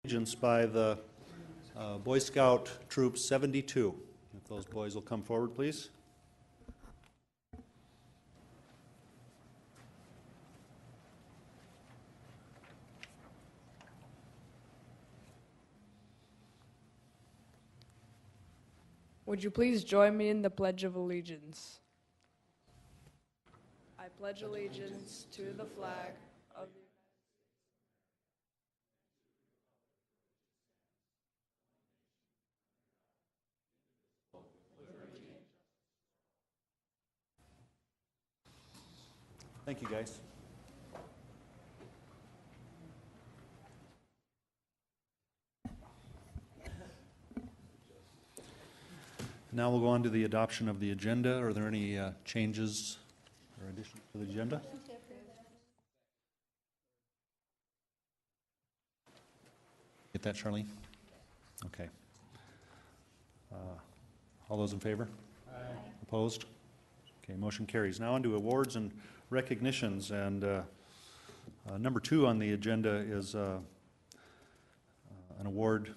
Allegiance by the Boy Scout Troop 72. If those boys will come forward, please. Would you please join me in the Pledge of Allegiance? I pledge allegiance to the flag of the Thank you, guys. Now we'll go on to the adoption of the agenda. Are there any changes or additions to the agenda? Get that, Charlene? Okay. All those in favor? Aye. Opposed? Okay, motion carries. Now on to awards and recognitions, and number 2 on the agenda is an award,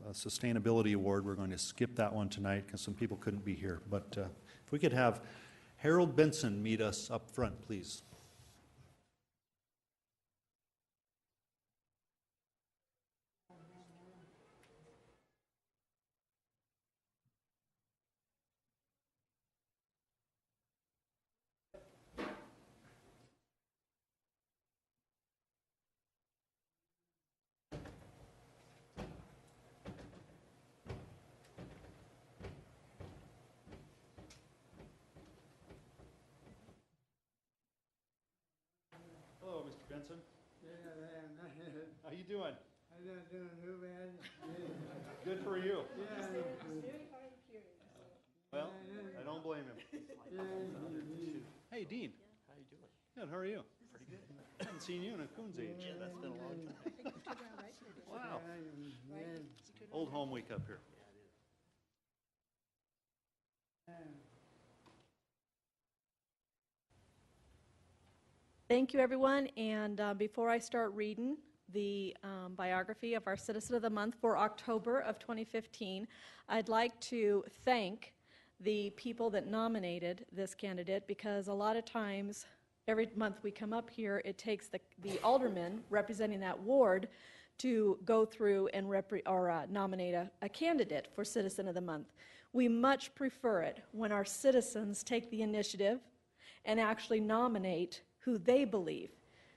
a sustainability award. We're going to skip that one tonight because some people couldn't be here, but if we could have Harold Benson meet us up front, please. Hello, Mr. Benson. How you doing? I'm not doing too bad. Good for you. Yeah. Well, I don't blame him. Hey, Dean. How you doing? Good, how are you? Pretty good. I haven't seen you in a coon's age. Yeah, that's been a long time. Wow. Old home week up here. Thank you, everyone. And before I start reading the biography of our Citizen of the Month for October of 2015, I'd like to thank the people that nominated this candidate, because a lot of times, every month we come up here, it takes the alderman representing that ward to go through and nominate a candidate for Citizen of the Month. We much prefer it when our citizens take the initiative and actually nominate who they believe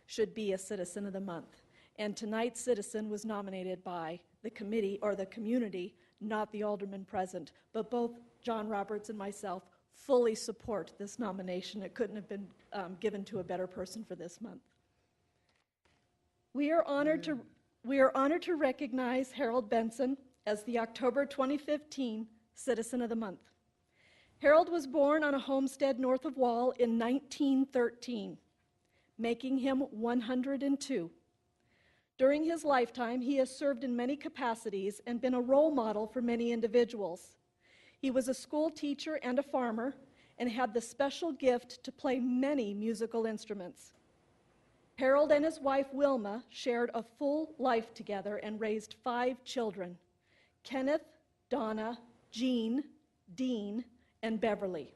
should be a Citizen of the Month. And tonight's citizen was nominated by the committee or the community, not the alderman present. But both John Roberts and myself fully support this nomination. It couldn't have been given to a better person for this month. We are honored to recognize Harold Benson as the October 2015 Citizen of the Month. Harold was born on a homestead north of Wall in 1913. Making him 102. During his lifetime, he has served in many capacities and been a role model for many individuals. He was a school teacher and a farmer, and had the special gift to play many musical instruments. Harold and his wife Wilma shared a full life together and raised 5 children: Kenneth, Donna, Jean, Dean, and Beverly.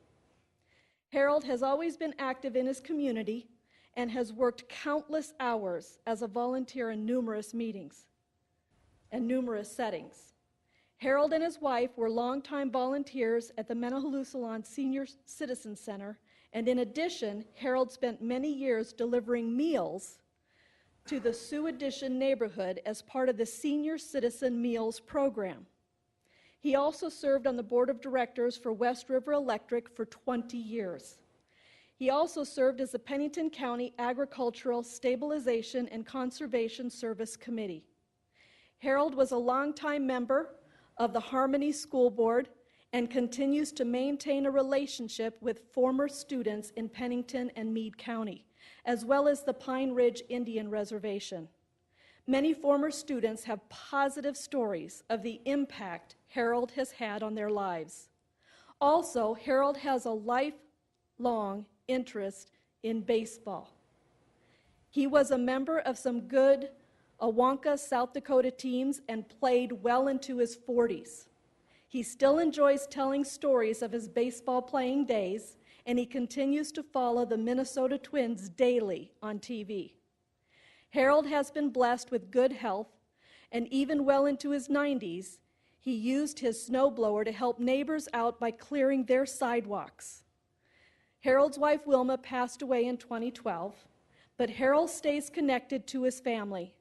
Harold has always been active in his community and has worked countless hours as a volunteer in numerous meetings and numerous settings. Harold and his wife were longtime volunteers at the Menahalusalon Senior Citizen Center, and in addition, Harold spent many years delivering meals to the Sioux Addition neighborhood as part of the Senior Citizen Meals program. He also served on the board of directors for West River Electric for 20 years. He also served as the Pennington County Agricultural Stabilization and Conservation Service Committee. Harold was a longtime member of the Harmony School Board and continues to maintain a relationship with former students in Pennington and Meade County, as well as the Pine Ridge Indian Reservation. Many former students have positive stories of the impact Harold has had on their lives. Also, Harold has a lifelong interest in baseball. He was a member of some good Awanka, South Dakota teams and played well into his 40s. He still enjoys telling stories of his baseball playing days, and he continues to follow the Minnesota Twins daily on TV. Harold has been blessed with good health, and even well into his 90s, he used his snowblower to help neighbors out by clearing their sidewalks. Harold's wife Wilma passed away in 2012, but Harold stays connected to his family.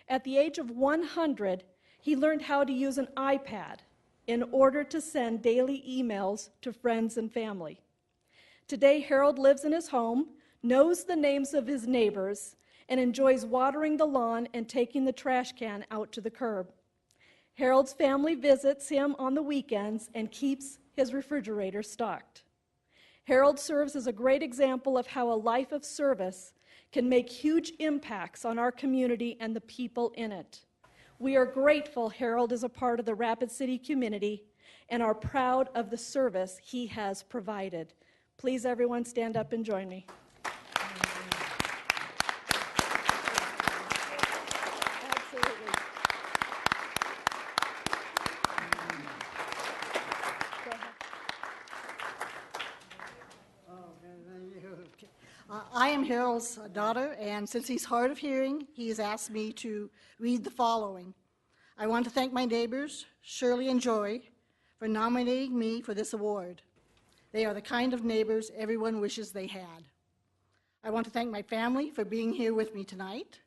At the age of 100, he learned how to use an iPad in order to send daily emails to friends and family. Today, Harold lives in his home, knows the names of his neighbors, and enjoys watering the lawn and taking the trash can out to the curb. Harold's family visits him on the weekends and keeps his refrigerator stocked. Harold serves as a great example of how a life of service can make huge impacts on our community and the people in it. We are grateful Harold is a part of the Rapid City community and are proud of the service he has provided. Please, everyone, stand up and join me. Absolutely. Go ahead. I am Harold's daughter, and since he's hard of hearing, he has asked me to read the following. I want to thank my neighbors, Shirley and Joy, for nominating me for this award. They are the kind of neighbors everyone wishes they had. I want to thank my family for being here with me tonight.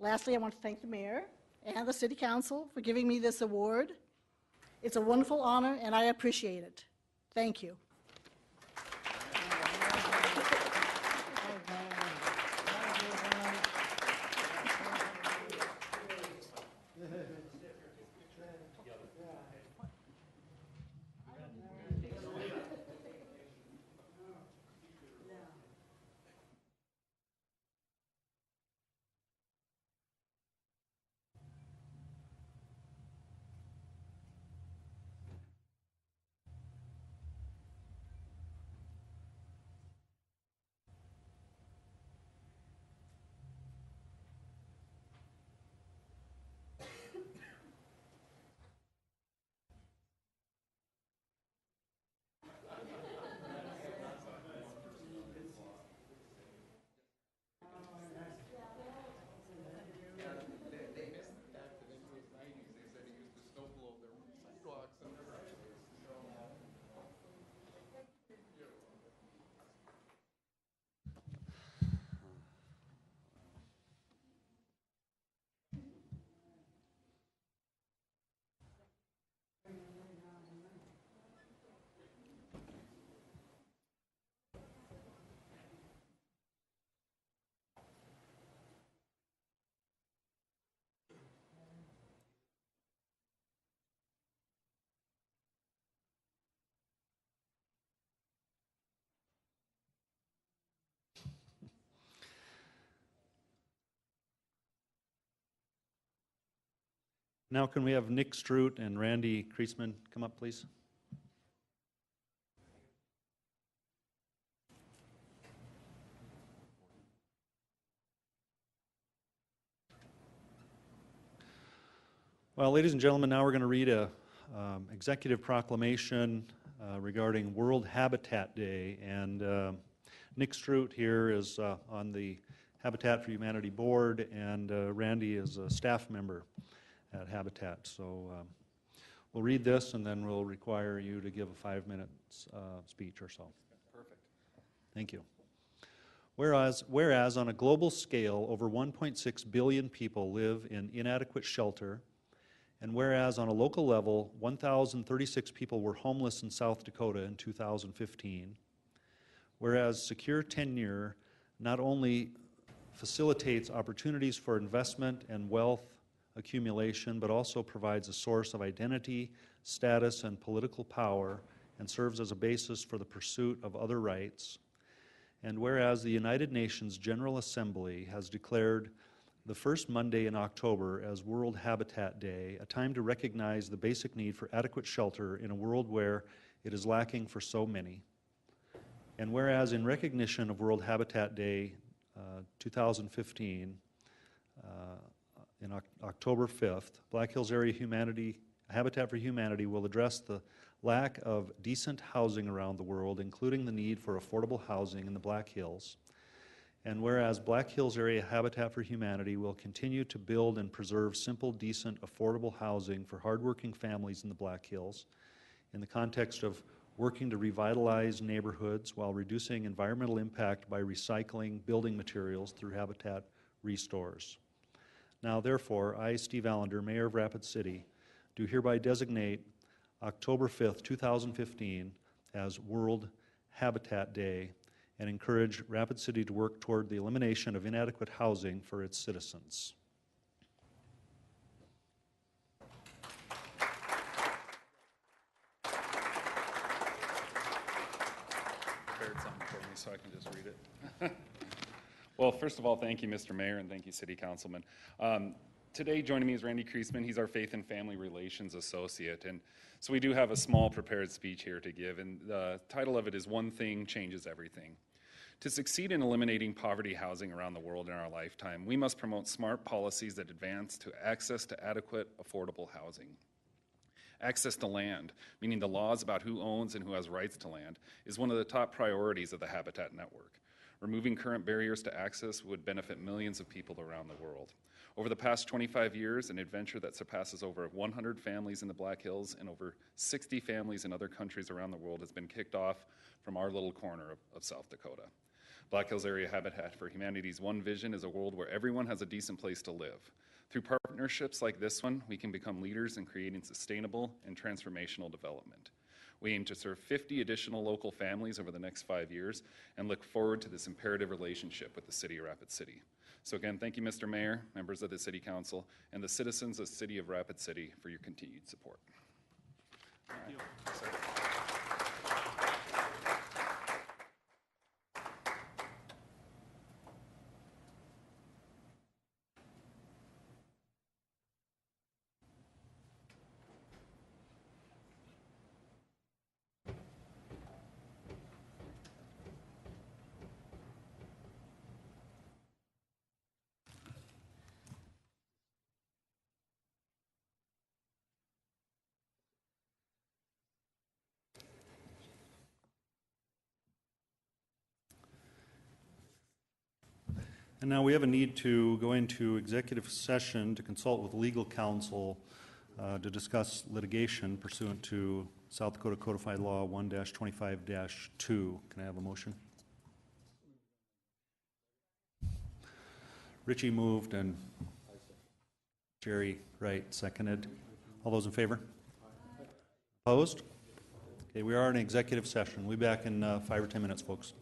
Lastly, I want to thank the mayor and the city council for giving me this award. It's a wonderful honor, and I appreciate it. Thank you. Now can we have Nick Strout and Randy Kriesman come up, please? Well, ladies and gentlemen, now we're going to read a executive proclamation regarding World Habitat Day. And Nick Strout here is on the Habitat for Humanity board, and Randy is a staff member at Habitat. So we'll read this, and then we'll require you to give a 5-minute speech or so. Perfect. Thank you. Whereas on a global scale, over 1.6 billion people live in inadequate shelter, and whereas on a local level, 1,036 people were homeless in South Dakota in 2015, whereas secure tenure not only facilitates opportunities for investment and wealth accumulation, but also provides a source of identity, status, and political power, and serves as a basis for the pursuit of other rights. And whereas the United Nations General Assembly has declared the first Monday in October as World Habitat Day, a time to recognize the basic need for adequate shelter in a world where it is lacking for so many. And whereas in recognition of World Habitat Day 2015, October 5th, Black Hills Area Habitat for Humanity will address the lack of decent housing around the world, including the need for affordable housing in the Black Hills. And whereas Black Hills Area Habitat for Humanity will continue to build and preserve simple, decent, affordable housing for hardworking families in the Black Hills in the context of working to revitalize neighborhoods while reducing environmental impact by recycling building materials through habitat restores. Now, therefore, I, Steve Allender, Mayor of Rapid City, do hereby designate October 5th, 2015 as World Habitat Day and encourage Rapid City to work toward the elimination of inadequate housing for its citizens. Prepared something for me so I can just read it. Well, first of all, thank you, Mr. Mayor, and thank you, City Councilman. Today, joining me is Randy Kreisman. He's our Faith and Family Relations Associate. And so we do have a small prepared speech here to give, and the title of it is One Thing Changes Everything. To succeed in eliminating poverty housing around the world in our lifetime, we must promote smart policies that advance to access to adequate, affordable housing. Access to land, meaning the laws about who owns and who has rights to land, is one of the top priorities of the Habitat Network. Removing current barriers to access would benefit millions of people around the world. Over the past 25 years, an adventure that surpasses over 100 families in the Black Hills and over 60 families in other countries around the world has been kicked off from our little corner of South Dakota. Black Hills Area Habitat for Humanity's one vision is a world where everyone has a decent place to live. Through partnerships like this one, we can become leaders in creating sustainable and transformational development. We aim to serve 50 additional local families over the next 5 years and look forward to this imperative relationship with the City of Rapid City. So again, thank you, Mr. Mayor, members of the City Council, and the citizens of the City of Rapid City for your continued support. Thank you. Sir. And now we have a need to go into executive session to consult with legal counsel to discuss litigation pursuant to South Dakota Codified Law 1-25-2. Can I have a motion? Richie moved and Jerry Wright seconded. All those in favor? Opposed? Okay, we are in executive session. We'll be back in 5 or 10 minutes, folks.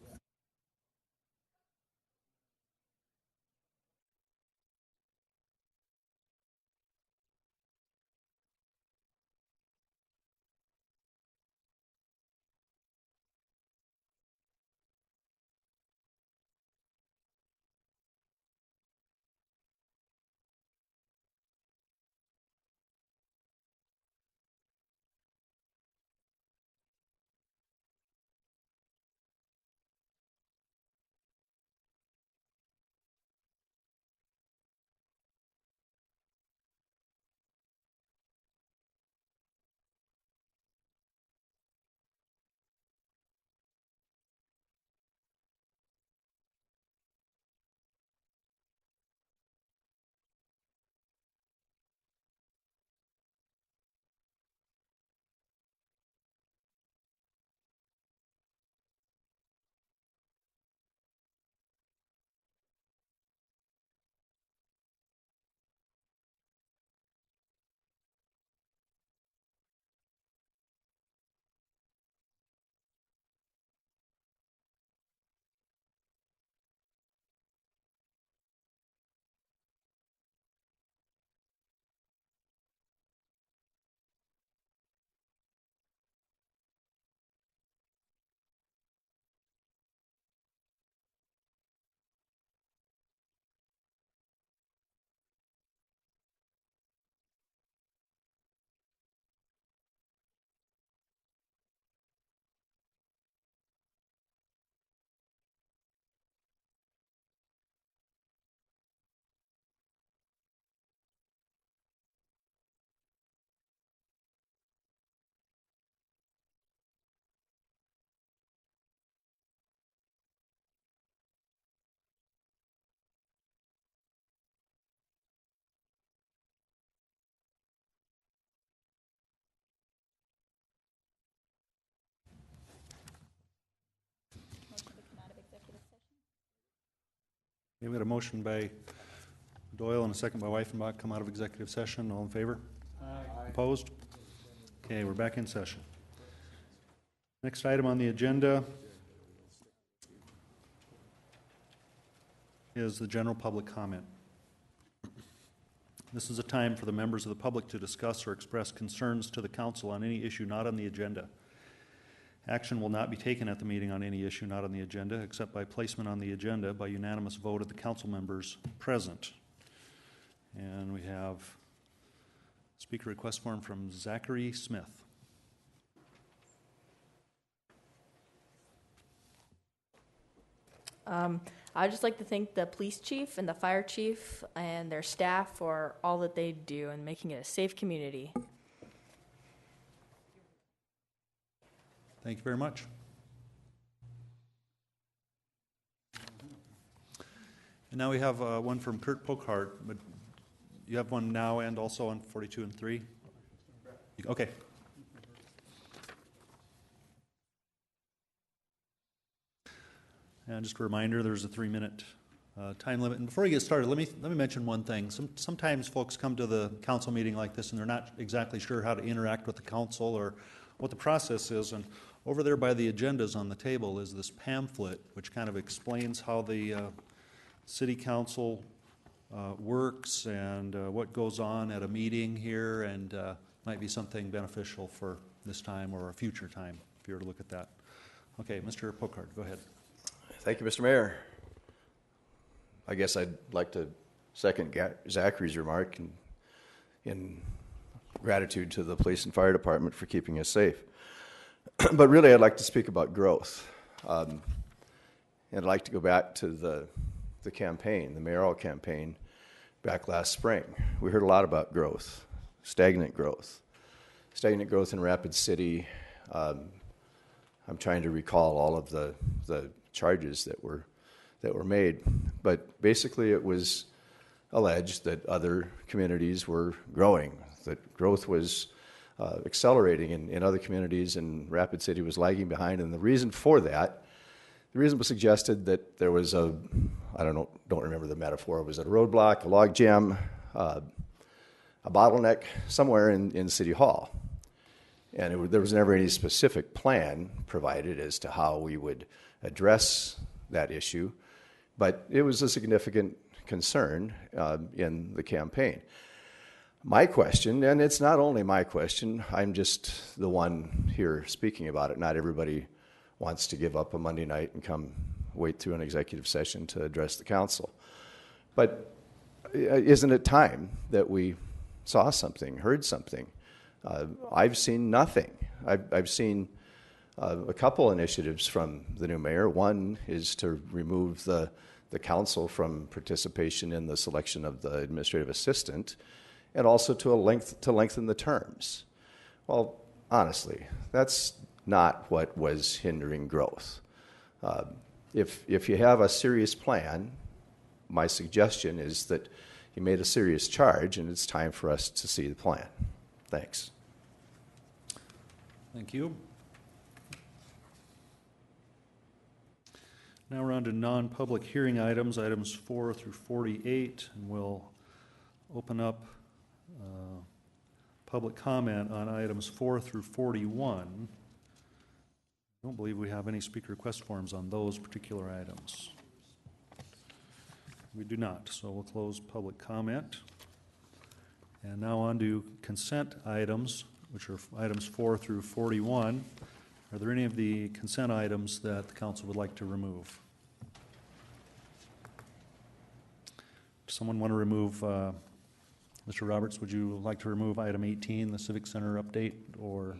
We had a motion by Doyle and a second by Weifenbach, come out of executive session. All in favor? Aye. Opposed? Okay, we're back in session. Next item on the agenda is the general public comment. This is a time for the members of the public to discuss or express concerns to the council on any issue not on the agenda. Action will not be taken at the meeting on any issue not on the agenda, except by placement on the agenda by unanimous vote of the council members present. And we have speaker request form from Zachary Smith. I'd just like to thank the police chief and the fire chief and their staff for all that they do in making it a safe community. Thank you very much. And now we have one from Kurt Pokart, but you have one now and also on 42 and 3? Okay. And just a reminder, there's a 3-minute time limit. And before we get started, let me mention one thing. Sometimes folks come to the council meeting like this and they're not exactly sure how to interact with the council or what the process is. And over there by the agendas on the table is this pamphlet which kind of explains how the city council works and what goes on at a meeting here, and might be something beneficial for this time or a future time if you were to look at that. Okay, Mr. Pokart, go ahead. Thank you, Mr. Mayor. I guess I'd like to second Zachary's remark in gratitude to the police and fire department for keeping us safe. But really, I'd like to speak about growth. And I'd like to go back to the campaign, the mayoral campaign back last spring. We heard a lot about growth, stagnant growth in Rapid City. I'm trying to recall all of the charges that were made, but basically it was alleged that other communities were growing, that growth was accelerating in other communities, and Rapid City was lagging behind. And the reason was suggested that there was I don't remember the metaphor. Was it a roadblock, a log jam, a bottleneck somewhere in City Hall? And there was never any specific plan provided as to how we would address that issue, but it was a significant concern in the campaign. My question, and it's not only my question, I'm just the one here speaking about it. Not everybody wants to give up a Monday night and come wait through an executive session to address the council. But isn't it time that we saw something, heard something? I've seen nothing. I've seen a couple initiatives from the new mayor. One is to remove the council from participation in the selection of the administrative assistant, and also to lengthen the terms. Well, honestly, that's not what was hindering growth. If you have a serious plan, my suggestion is that you made a serious charge, and it's time for us to see the plan. Thanks. Thank you. Now we're on to non-public hearing items, items 4 through 48, and we'll open up public comment on items 4 through 41. I don't believe we have any speaker request forms on those particular items. We do not, so we'll close public comment. And now on to consent items, which are items 4 through 41. Are there any of the consent items that the council would like to remove? Does someone want to remove, Mr. Roberts, would you like to remove item 18, the Civic Center update, or?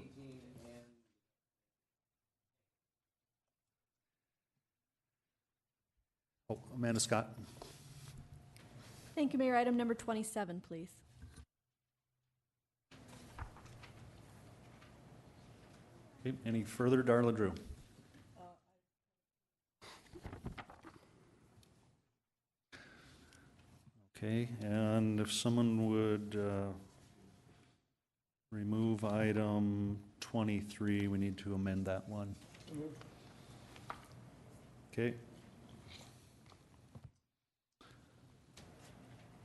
Oh, Amanda Scott. Thank you, Mayor. Item number 27, please. Okay, any further, Darla Drew? Okay, and if someone would remove item 23, we need to amend that one. Okay.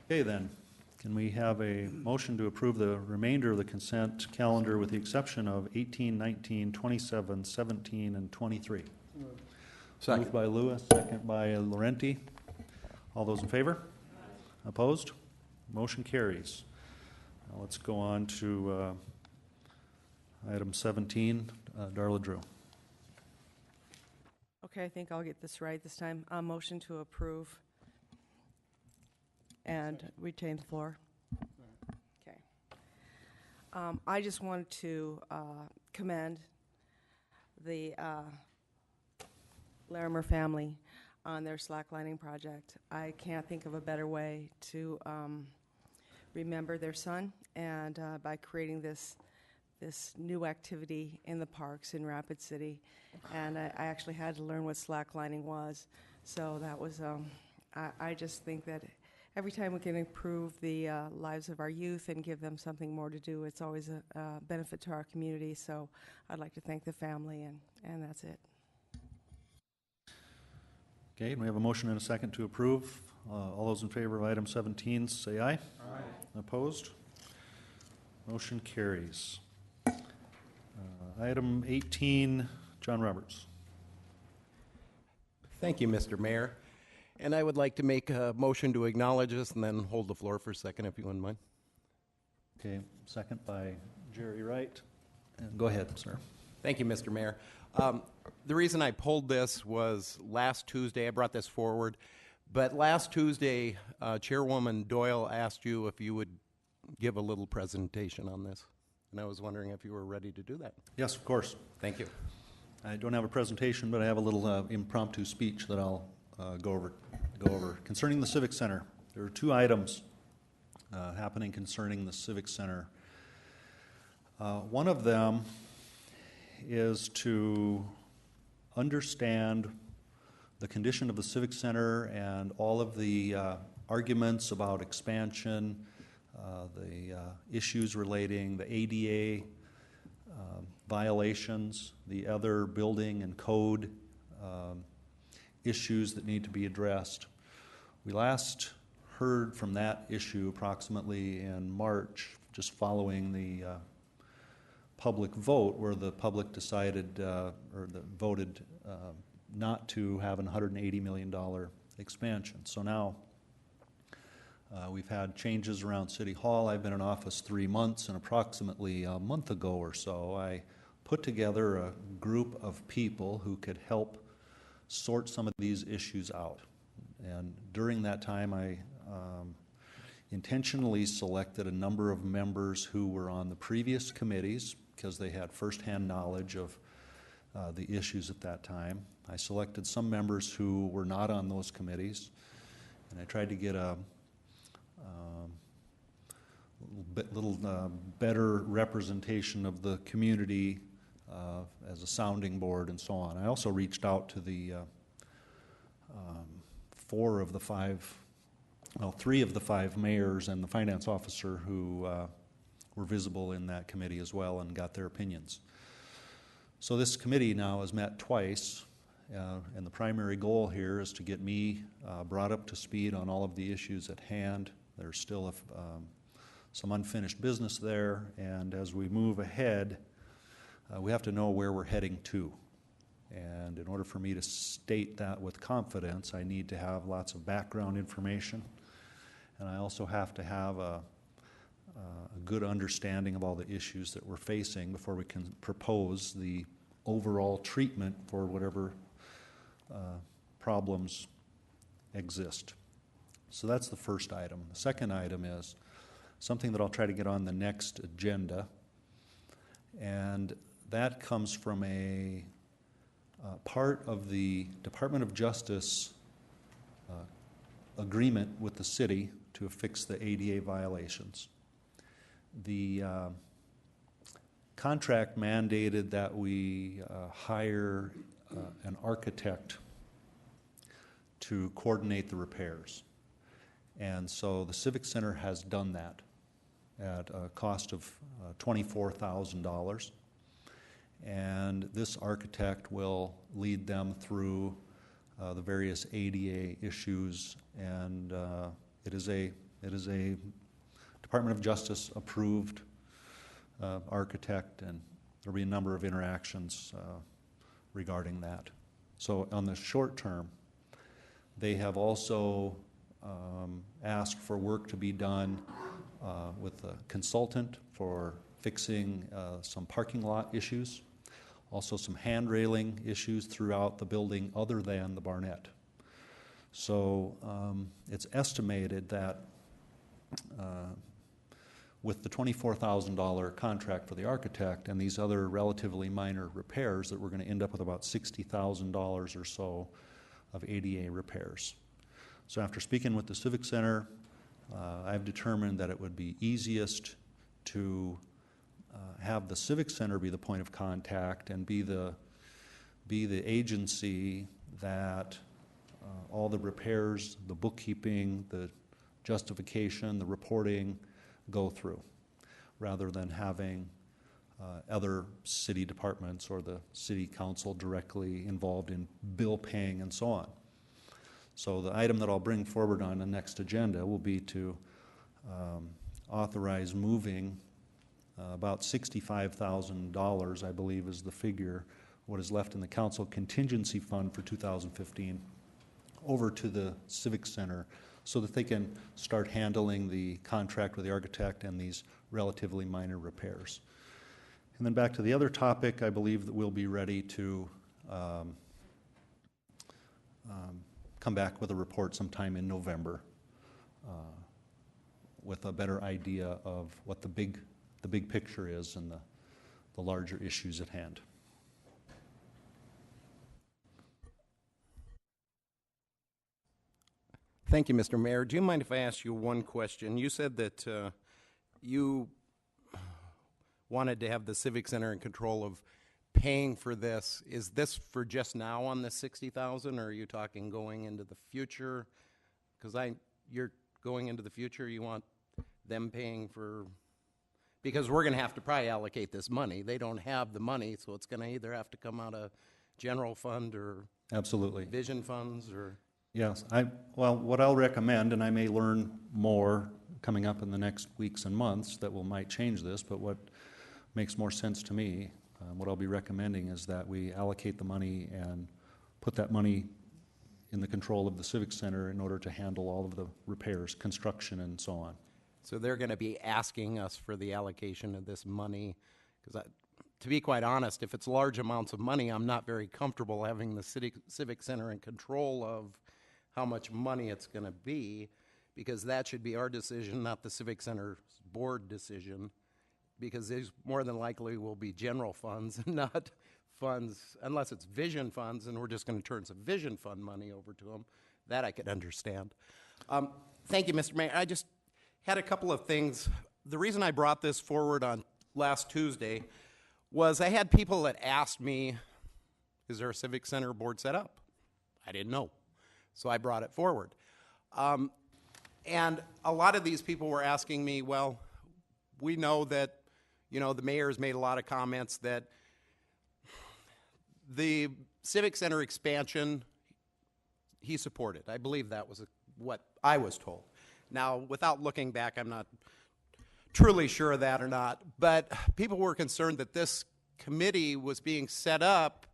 Okay, then, can we have a motion to approve the remainder of the consent calendar with the exception of 18, 19, 27, 17, and 23? Moved by Lewis, second by Laurenti. All those in favor? Opposed? Motion carries. Now let's go on to item 17, Darla Drew. Okay, I think I'll get this right this time. Motion to approve and retain the floor. Okay. I just wanted to commend the Larimer family on their slacklining project. I can't think of a better way to remember their son, and by creating this new activity in the parks in Rapid City. And I actually had to learn what slacklining was. So that was, I just think that every time we can improve the lives of our youth and give them something more to do, it's always a benefit to our community. So I'd like to thank the family, and that's it. Okay, and we have a motion and a second to approve. All those in favor of item 17, say aye. Aye. Opposed? Motion carries. Item 18, John Roberts. Thank you, Mr. Mayor. And I would like to make a motion to acknowledge this and then hold the floor for a second, if you wouldn't mind. Okay, second by Jerry Wright. And go ahead, sir. Thank you, Mr. Mayor. The reason I pulled this was last Tuesday, I brought this forward, but last Tuesday, Chairwoman Doyle asked you if you would give a little presentation on this. And I was wondering if you were ready to do that. Yes, of course. Thank you. I don't have a presentation, but I have a little impromptu speech that I'll go over. Concerning the Civic Center, there are two items happening concerning the Civic Center. One of them is to understand the condition of the Civic Center and all of the arguments about expansion, the issues relating the ADA violations, the other building and code issues that need to be addressed. We last heard from that issue approximately in March, just following the public vote, where the public decided voted not to have an $180 million expansion. So now we've had changes around City Hall. I've been in office 3 months, and approximately a month ago or so, I put together a group of people who could help sort some of these issues out. And during that time, I intentionally selected a number of members who were on the previous committees because they had firsthand knowledge of the issues at that time. I selected some members who were not on those committees, and I tried to get a little better representation of the community as a sounding board and so on. I also reached out to the three of the five mayors and the finance officer who were visible in that committee as well, and got their opinions. So this committee now has met twice, and the primary goal here is to get me brought up to speed on all of the issues at hand. There's still some unfinished business there, and as we move ahead, we have to know where we're heading to. And in order for me to state that with confidence, I need to have lots of background information, and I also have to have a good understanding of all the issues that we're facing before we can propose the overall treatment for whatever problems exist. So that's the first item. The second item is something that I'll try to get on the next agenda, and that comes from a part of the Department of Justice agreement with the city to fix the ADA violations. The contract mandated that we hire an architect to coordinate the repairs. And so the Civic Center has done that at a cost of $24,000. And this architect will lead them through the various ADA issues, and it is It is a Department of Justice approved architect, and there'll be a number of interactions regarding that. So on the short term, they have also asked for work to be done with a consultant for fixing some parking lot issues, also some hand railing issues throughout the building other than the Barnett. So it's estimated that with the $24,000 contract for the architect and these other relatively minor repairs, that we're going to end up with about $60,000 or so of ADA repairs. So after speaking with the Civic Center, I've determined that it would be easiest to have the Civic Center be the point of contact and be the agency that all the repairs, the bookkeeping, the justification, the reporting go through, rather than having other city departments or the city council directly involved in bill paying and so on. So the item that I'll bring forward on the next agenda will be to authorize moving about $65,000, I believe is the figure, what is left in the council contingency fund for 2015, over to the Civic Center so that they can start handling the contract with the architect and these relatively minor repairs. And then back to the other topic, I believe that we'll be ready to come back with a report sometime in November with a better idea of what the big picture is and the larger issues at hand. Thank you, Mr. Mayor. Do you mind if I ask you one question? You said that you wanted to have the Civic Center in control of paying for this. Is this for just now on the $60,000, or are you talking going into the future? Because you're going into the future. You want them paying for? Because we're going to have to probably allocate this money. They don't have the money, so it's going to either have to come out of general fund or absolutely vision funds or. Yes, well, what I'll recommend, and I may learn more coming up in the next weeks and months that might change this, but what makes more sense to me, what I'll be recommending is that we allocate the money and put that money in the control of the Civic Center in order to handle all of the repairs, construction, and so on. So they're going to be asking us for the allocation of this money, because to be quite honest, if it's large amounts of money, I'm not very comfortable having the Civic Center in control of how much money it's going to be, because that should be our decision, not the Civic Center's board decision, because these more than likely will be general funds and not funds, unless it's vision funds, and we're just going to turn some vision fund money over to them. That I could understand. Thank you, Mr. Mayor. I just had a couple of things. The reason I brought this forward on last Tuesday was I had people that asked me, is there a Civic Center board set up? I didn't know. So I brought it forward. And a lot of these people were asking me, well, we know that, the mayor's made a lot of comments that the Civic Center expansion, he supported. I believe that was what I was told. Now, without looking back, I'm not truly sure of that or not, but people were concerned that this committee was being set up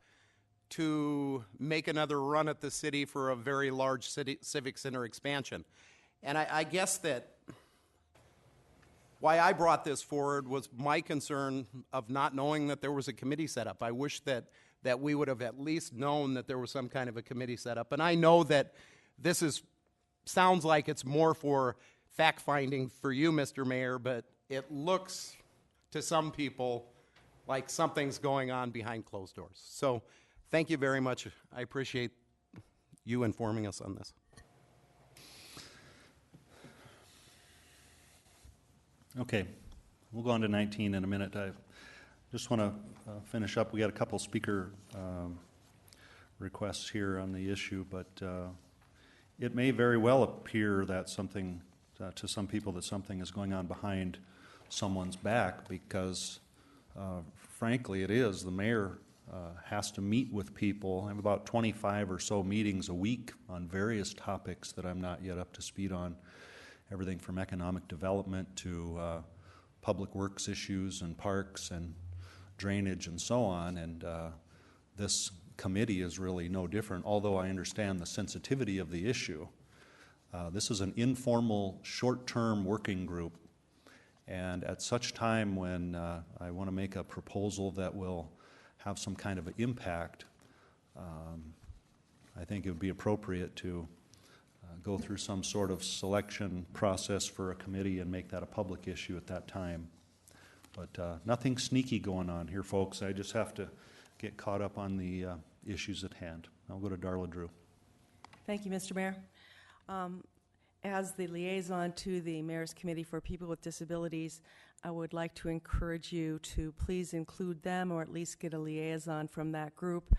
to make another run at the city for a very large Civic Center expansion. And I guess that why I brought this forward was my concern of not knowing that there was a committee set up. I wish that we would have at least known that there was some kind of a committee set up. And I know that this sounds like it's more for fact-finding for you, Mr. Mayor, but it looks to some people like something's going on behind closed doors. So thank you very much. I appreciate you informing us on this. Okay, we'll go on to 19 in a minute. I just want to finish up. We got a couple speaker requests here on the issue, but it may very well appear that something, to some people, that something is going on behind someone's back because, frankly, it is. The mayor has to meet with people. I have about 25 or so meetings a week on various topics that I'm not yet up to speed on. everything from economic development to public works issues and parks and drainage and so on. And this committee is really no different, although I understand the sensitivity of the issue. This is an informal, short-term working group, and at such time when I want to make a proposal that will have some kind of an impact, I think it would be appropriate to go through some sort of selection process for a committee and make that a public issue at that time. But nothing sneaky going on here, folks. I just have to get caught up on the issues at hand. I'll go to Darla Drew. Thank you, Mr. Mayor. As the liaison to the Mayor's Committee for People with Disabilities, I would like to encourage you to please include them, or at least get a liaison from that group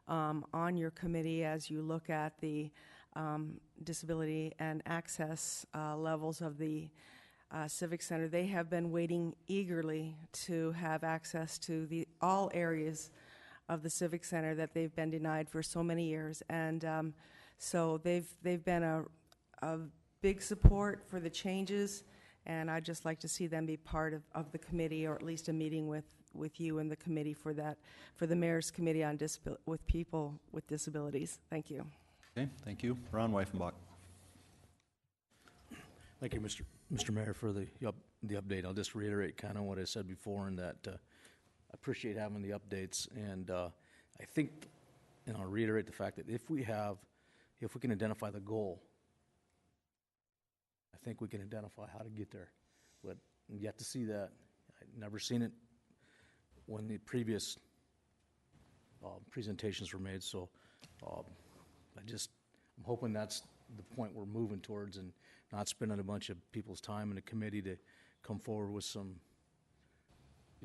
on your committee as you look at the disability and access levels of the Civic Center. They have been waiting eagerly to have access to all areas of the Civic Center that they've been denied for so many years, and so they've been a big support for the changes, and I'd just like to see them be part of the committee, or at least a meeting with you and the committee for the Mayor's Committee on with People with Disabilities. Thank you. Okay, thank you. Ron Weifenbach. Thank you, Mr. Mayor, for the update. I'll just reiterate kind of what I said before, and that I appreciate having the updates, and I think, and I'll reiterate the fact that if we can identify the goal, I think we can identify how to get there. But I'm yet to see that. I've never seen it when the previous presentations were made, so I'm hoping that's the point we're moving towards, and not spending a bunch of people's time in a committee to come forward with some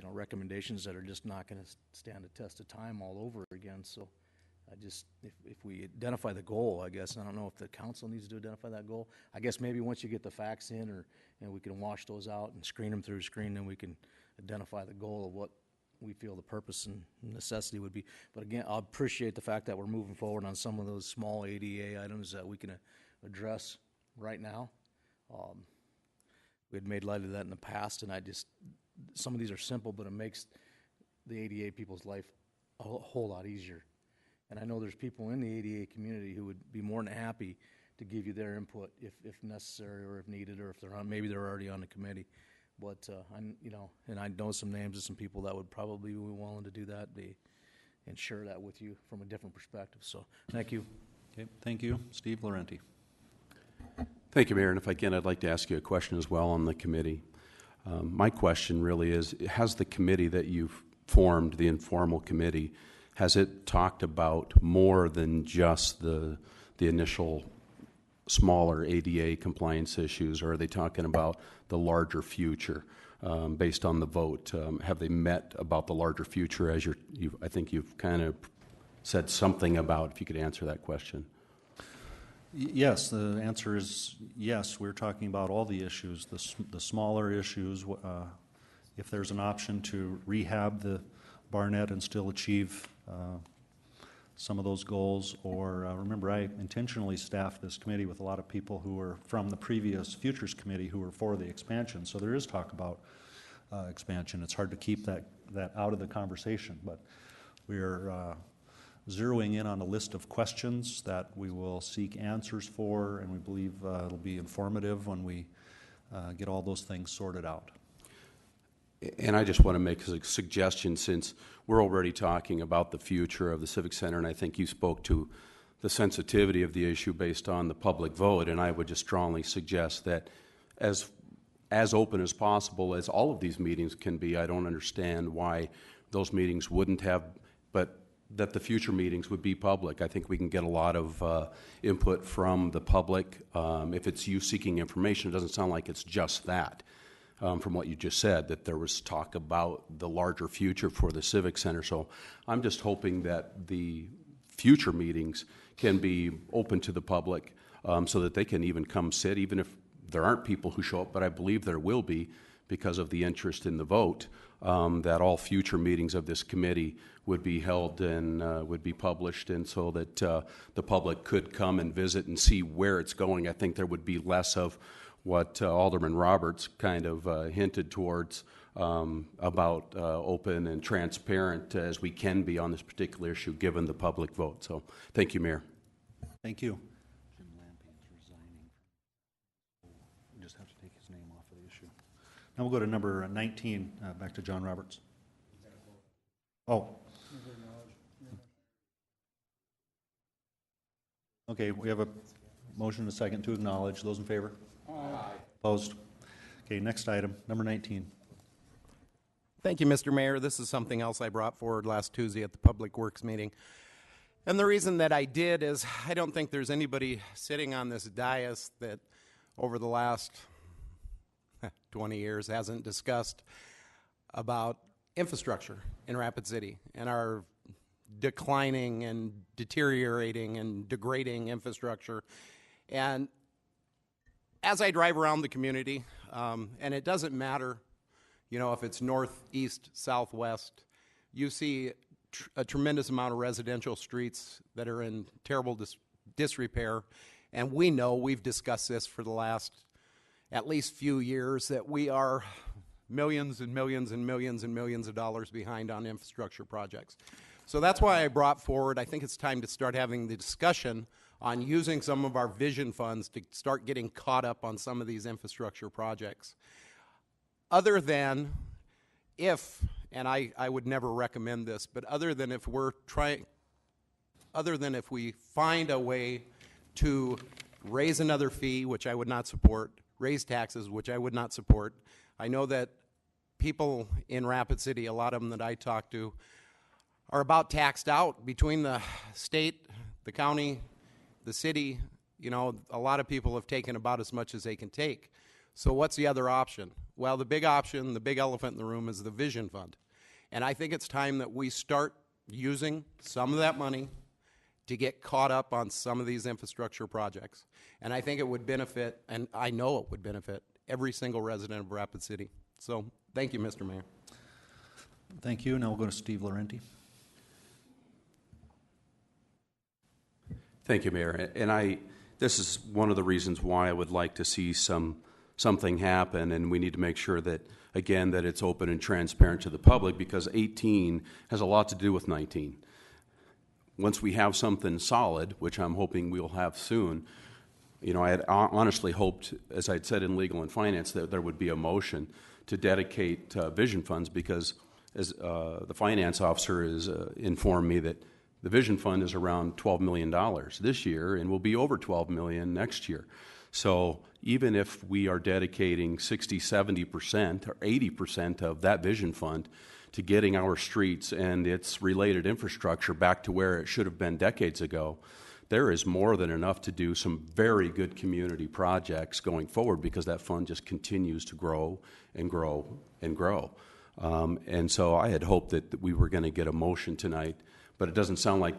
recommendations that are just not going to stand the test of time all over again. So if we identify the goal, I guess, I don't know if the council needs to identify that goal. I guess maybe once you get the facts in, we can wash those out and screen them through screen, then we can identify the goal of what we feel the purpose and necessity would be. But again, I appreciate the fact that we're moving forward on some of those small ADA items that we can address right now. We had made light of that in the past, and some of these are simple, but it makes the ADA people's life a whole lot easier. And I know there's people in the ADA community who would be more than happy to give you their input if necessary, or if needed, or if maybe they're already on the committee. But and I know some names of some people that would probably be willing to do that, and share that with you from a different perspective. So thank you. Okay, thank you. Steve Laurenti. Thank you, Mayor. And if I can, I'd like to ask you a question as well on the committee. My question really is, has the committee that you've formed, the informal committee, has it talked about more than just the initial smaller ADA compliance issues, or are they talking about the larger future based on the vote? Have they met about the larger future as I think you've kind of said something about, if you could answer that question. Yes, the answer is yes. We're talking about all the issues, the smaller issues. If there's an option to rehab the Barnett and still achieve some of those goals, or remember, I intentionally staffed this committee with a lot of people who were from the previous Futures Committee who were for the expansion. So there is talk about expansion. It's hard to keep that out of the conversation, but we're zeroing in on a list of questions that we will seek answers for, and we believe it'll be informative when we get all those things sorted out. And I just want to make a suggestion, since we're already talking about the future of the Civic Center, and I think you spoke to the sensitivity of the issue based on the public vote, and I would just strongly suggest that as open as possible as all of these meetings can be. I don't understand why those meetings wouldn't have, but that the future meetings would be public. I think we can get a lot of input from the public. If it's you seeking information, it doesn't sound like it's just that. From what you just said, that there was talk about the larger future for the Civic Center. So I'm just hoping that the future meetings can be open to the public so that they can even come sit, even if there aren't people who show up, but I believe there will be because of the interest in the vote, that all future meetings of this committee would be held and would be published, and so that the public could come and visit and see where it's going. I think there would be less of what Alderman Roberts kind of hinted towards about open and transparent as we can be on this particular issue, given the public vote. So, thank you, Mayor. Thank you. Jim Lampe is resigning. We just have to take his name off of the issue. Now we'll go to number 19, back to John Roberts. Oh. Okay, we have a motion and a second to acknowledge. Those in favor? Aye. Opposed? Okay, next item, number 19. Thank you, Mr. Mayor. This is something else I brought forward last Tuesday at the Public Works meeting. And the reason that I did is I don't think there's anybody sitting on this dais that over the last 20 years hasn't discussed about infrastructure in Rapid City and our declining and deteriorating and degrading infrastructure. And as I drive around the community, and it doesn't matter, you know, if it's north, east, southwest, you see a tremendous amount of residential streets that are in terrible disrepair. And we know, we've discussed this for the last at least few years, that we are millions and millions and millions and millions of dollars behind on infrastructure projects. So that's why I brought forward, I think it's time to start having the discussion on using some of our vision funds to start getting caught up on some of these infrastructure projects. Other than if, and I would never recommend this, but other than if we find a way to raise another fee, which I would not support, raise taxes, which I would not support. I know that people in Rapid City, a lot of them that I talk to, are about taxed out between the state, the county, the city. You know, a lot of people have taken about as much as they can take. So what's the other option? Well, the big option, the big elephant in the room is the Vision Fund. And I think it's time that we start using some of that money to get caught up on some of these infrastructure projects. And I think it would benefit, and I know it would benefit, every single resident of Rapid City. So thank you, Mr. Mayor. Thank you. Now we'll go to Steve Laurenti. Thank you, Mayor. And this is one of the reasons why I would like to see something happen, and we need to make sure that, again, that it's open and transparent to the public, because 18 has a lot to do with 19. Once we have something solid, which I'm hoping we'll have soon, you know, I had honestly hoped, as I'd said in Legal and Finance, that there would be a motion to dedicate vision funds, because as the finance officer has informed me that the Vision Fund is around $12 million this year and will be over $12 million next year. So even if we are dedicating 60, 70% or 80% of that Vision Fund to getting our streets and its related infrastructure back to where it should have been decades ago, there is more than enough to do some very good community projects going forward, because that fund just continues to grow and grow and grow. And so I had hoped that we were going to get a motion tonight, but it doesn't sound like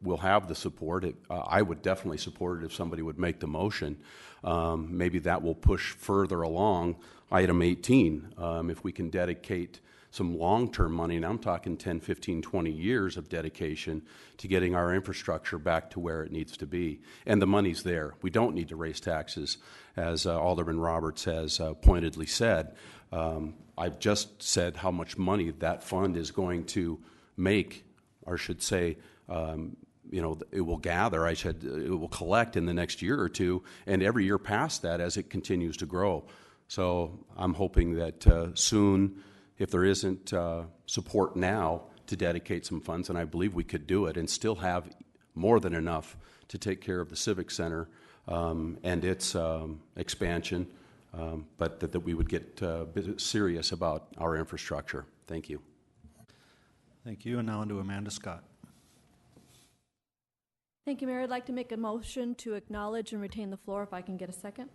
we'll have the support. I would definitely support it if somebody would make the motion. Maybe that will push further along item 18. If we can dedicate some long-term money, and I'm talking 10, 15, 20 years of dedication to getting our infrastructure back to where it needs to be. And the money's there. We don't need to raise taxes, as Alderman Roberts has pointedly said. I've just said how much money that fund is going to make, or should say, you know, it will gather, it will collect in the next year or two, and every year past that as it continues to grow. So I'm hoping that soon, if there isn't support now to dedicate some funds, and I believe we could do it and still have more than enough to take care of the Civic Center and its expansion, but that we would get a bit serious about our infrastructure. Thank you. Thank you. And now on to Amanda Scott. Thank you, Mayor. I'd like to make a motion to acknowledge and retain the floor, if I can get a second.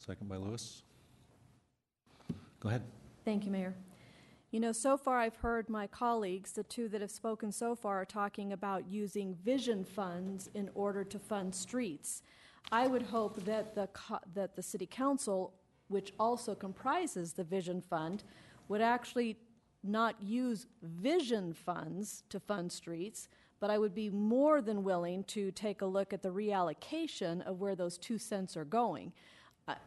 Second by Lewis. Go ahead. Thank you, Mayor. You know, so far I've heard my colleagues, the two that have spoken so far, are talking about using vision funds in order to fund streets. I would hope that the City Council, which also comprises the Vision Fund, would actually not use vision funds to fund streets, but I would be more than willing to take a look at the reallocation of where those 2 cents are going.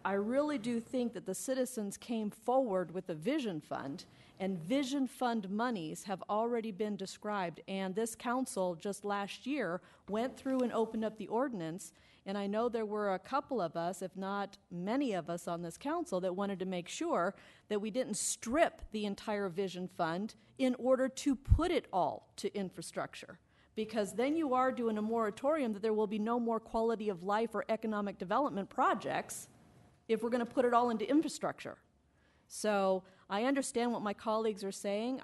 I really do think that the citizens came forward with a vision fund, and vision fund monies have already been described. And this council just last year went through and opened up the ordinance. And I know there were a couple of us, if not many of us on this council, that wanted to make sure that we didn't strip the entire vision fund in order to put it all to infrastructure. Because then you are doing a moratorium that there will be no more quality of life or economic development projects if we're going to put it all into infrastructure. So I understand what my colleagues are saying.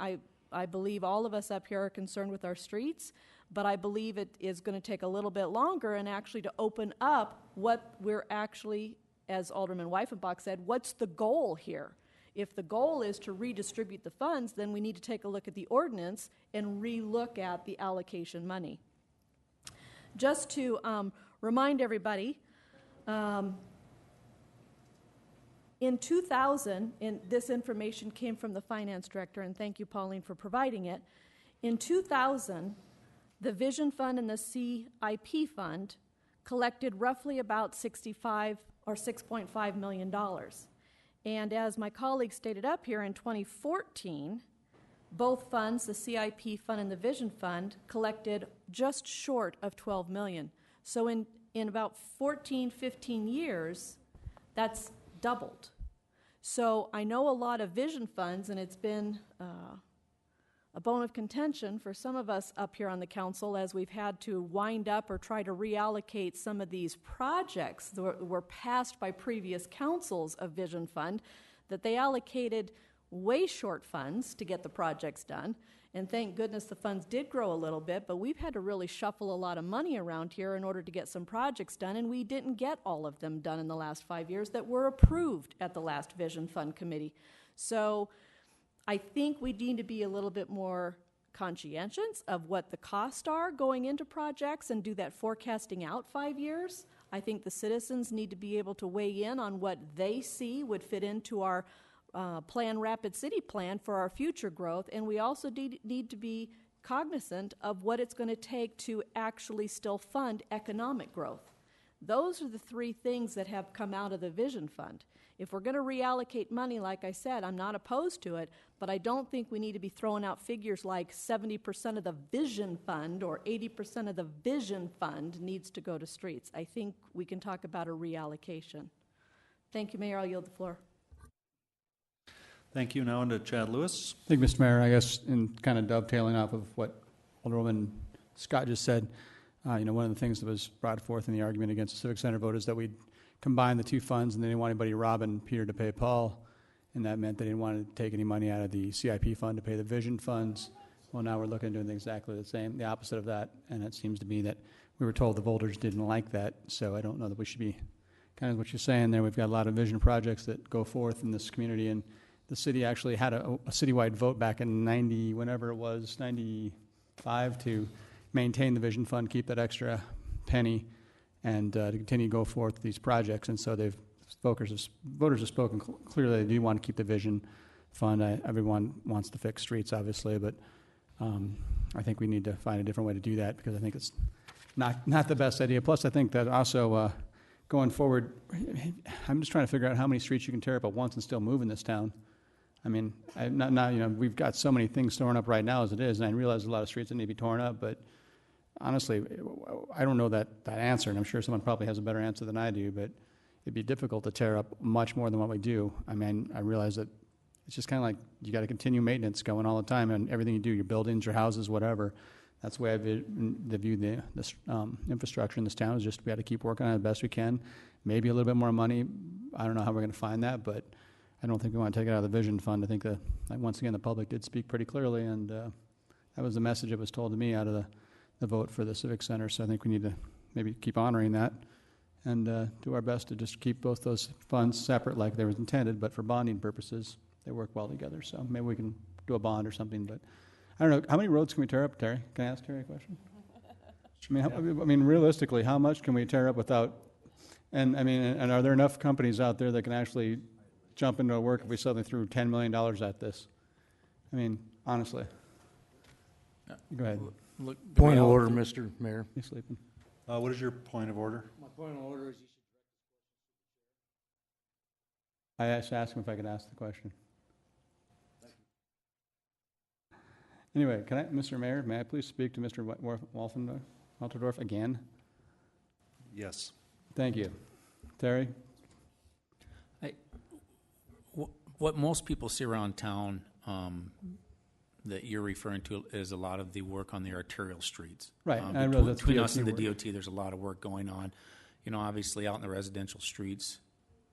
I believe all of us up here are concerned with our streets, but I believe it is going to take a little bit longer and actually to open up what we're actually, as Alderman Weifenbach said, what's the goal here? If the goal is to redistribute the funds, then we need to take a look at the ordinance and re-look at the allocation money. Just to remind everybody, in 2000, and this information came from the finance director, and thank you, Pauline, for providing it. In 2000, the Vision Fund and the CIP Fund collected roughly about $6.5 million. And as my colleague stated up here, in 2014, both funds, the CIP Fund and the Vision Fund, collected just short of $12 million. So in about 14, 15 years, that's doubled. So I know a lot of vision funds, and it's been a bone of contention for some of us up here on the council as we've had to wind up or try to reallocate some of these projects that were passed by previous councils of Vision Fund, that they allocated way short funds to get the projects done. And thank goodness the funds did grow a little bit, but we've had to really shuffle a lot of money around here in order to get some projects done, and we didn't get all of them done in the last 5 years that were approved at the last Vision Fund committee. So I think we need to be a little bit more conscientious of what the costs are going into projects and do that forecasting out 5 years. I think the citizens need to be able to weigh in on what they see would fit into our Plan Rapid City plan for our future growth, and we also need to be cognizant of what it's going to take to actually still fund economic growth. Those are the three things that have come out of the Vision Fund. If we're going to reallocate money, like I said, I'm not opposed to it, but I don't think we need to be throwing out figures like 70% of the Vision Fund or 80% of the Vision Fund needs to go to streets. I think we can talk about a reallocation. Thank you, Mayor. I'll yield the floor. Thank you. Now on to Chad Lewis. Thank you, Mr. Mayor. I guess in kind of dovetailing off of what Alderwoman Scott just said, one of the things that was brought forth in the argument against the Civic Center vote is that we'd combine the two funds and they didn't want anybody robbing Peter to pay Paul, and that meant they didn't want to take any money out of the CIP fund to pay the Vision funds. Well, now we're looking at doing exactly the opposite of that, and it seems to be that we were told the voters didn't like that, so I don't know that we should be, kind of what you're saying there, we've got a lot of vision projects that go forth in this community, and the city actually had a citywide vote back in 95, to maintain the Vision Fund, keep that extra penny, and to continue to go forth with these projects. And so voters have spoken clearly they do want to keep the Vision Fund. Everyone wants to fix streets, obviously, but I think we need to find a different way to do that because I think it's not the best idea. Plus, I think that also going forward, I'm just trying to figure out how many streets you can tear up at once and still move in this town. I mean, we've got so many things torn up right now as it is, and I realize a lot of streets that need to be torn up, but honestly, I don't know that answer, and I'm sure someone probably has a better answer than I do, but it'd be difficult to tear up much more than what we do. I mean, I realize that it's just kind of like you got to continue maintenance going all the time, and everything you do, your buildings, your houses, whatever. That's the way I view the infrastructure in this town is just we got to keep working on it the best we can. Maybe a little bit more money. I don't know how we're going to find that, but I don't think we want to take it out of the Vision Fund. I think that once again the public did speak pretty clearly, and that was the message that was told to me out of the vote for the Civic Center. So I think we need to maybe keep honoring that and do our best to just keep both those funds separate like they were intended, but for bonding purposes, they work well together. So maybe we can do a bond or something, but I don't know. How many roads can we tear up, Terry? Can I ask Terry a question? I mean, realistically, how much can we tear up without, and are there enough companies out there that can actually jump into work if we suddenly threw $10 million at this? I mean, honestly. Go ahead. Point of order, Mr. Mayor. You sleeping? What is your point of order? My point of order is I just asked him if I could ask the question. Anyway, Mr. Mayor, may I please speak to Mr. Walterdorf again? Yes. Thank you. Terry? What most people see around town that you're referring to is a lot of the work on the arterial streets. Right, I realize that's between DOT us and the work. DOT, there's a lot of work going on. You know, obviously out in the residential streets,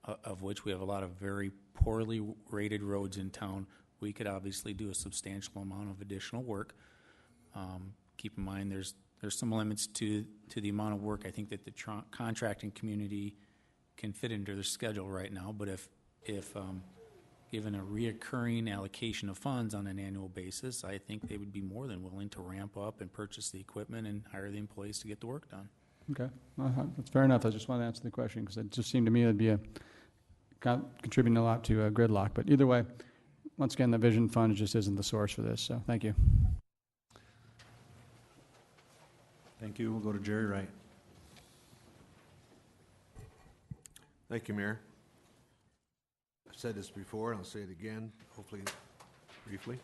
of which we have a lot of very poorly rated roads in town, we could obviously do a substantial amount of additional work. Keep in mind, there's some limits to the amount of work I think that the contracting community can fit into their schedule right now. But if given a reoccurring allocation of funds on an annual basis, I think they would be more than willing to ramp up and purchase the equipment and hire the employees to get the work done. Okay, that's fair enough. I just wanted to answer the question because it just seemed to me it'd be contributing a lot to gridlock. But either way, once again, the Vision Fund just isn't the source for this, so thank you. Thank you. We'll go to Jerry Wright. Thank you, Mayor. I've said this before, and I'll say it again, hopefully briefly.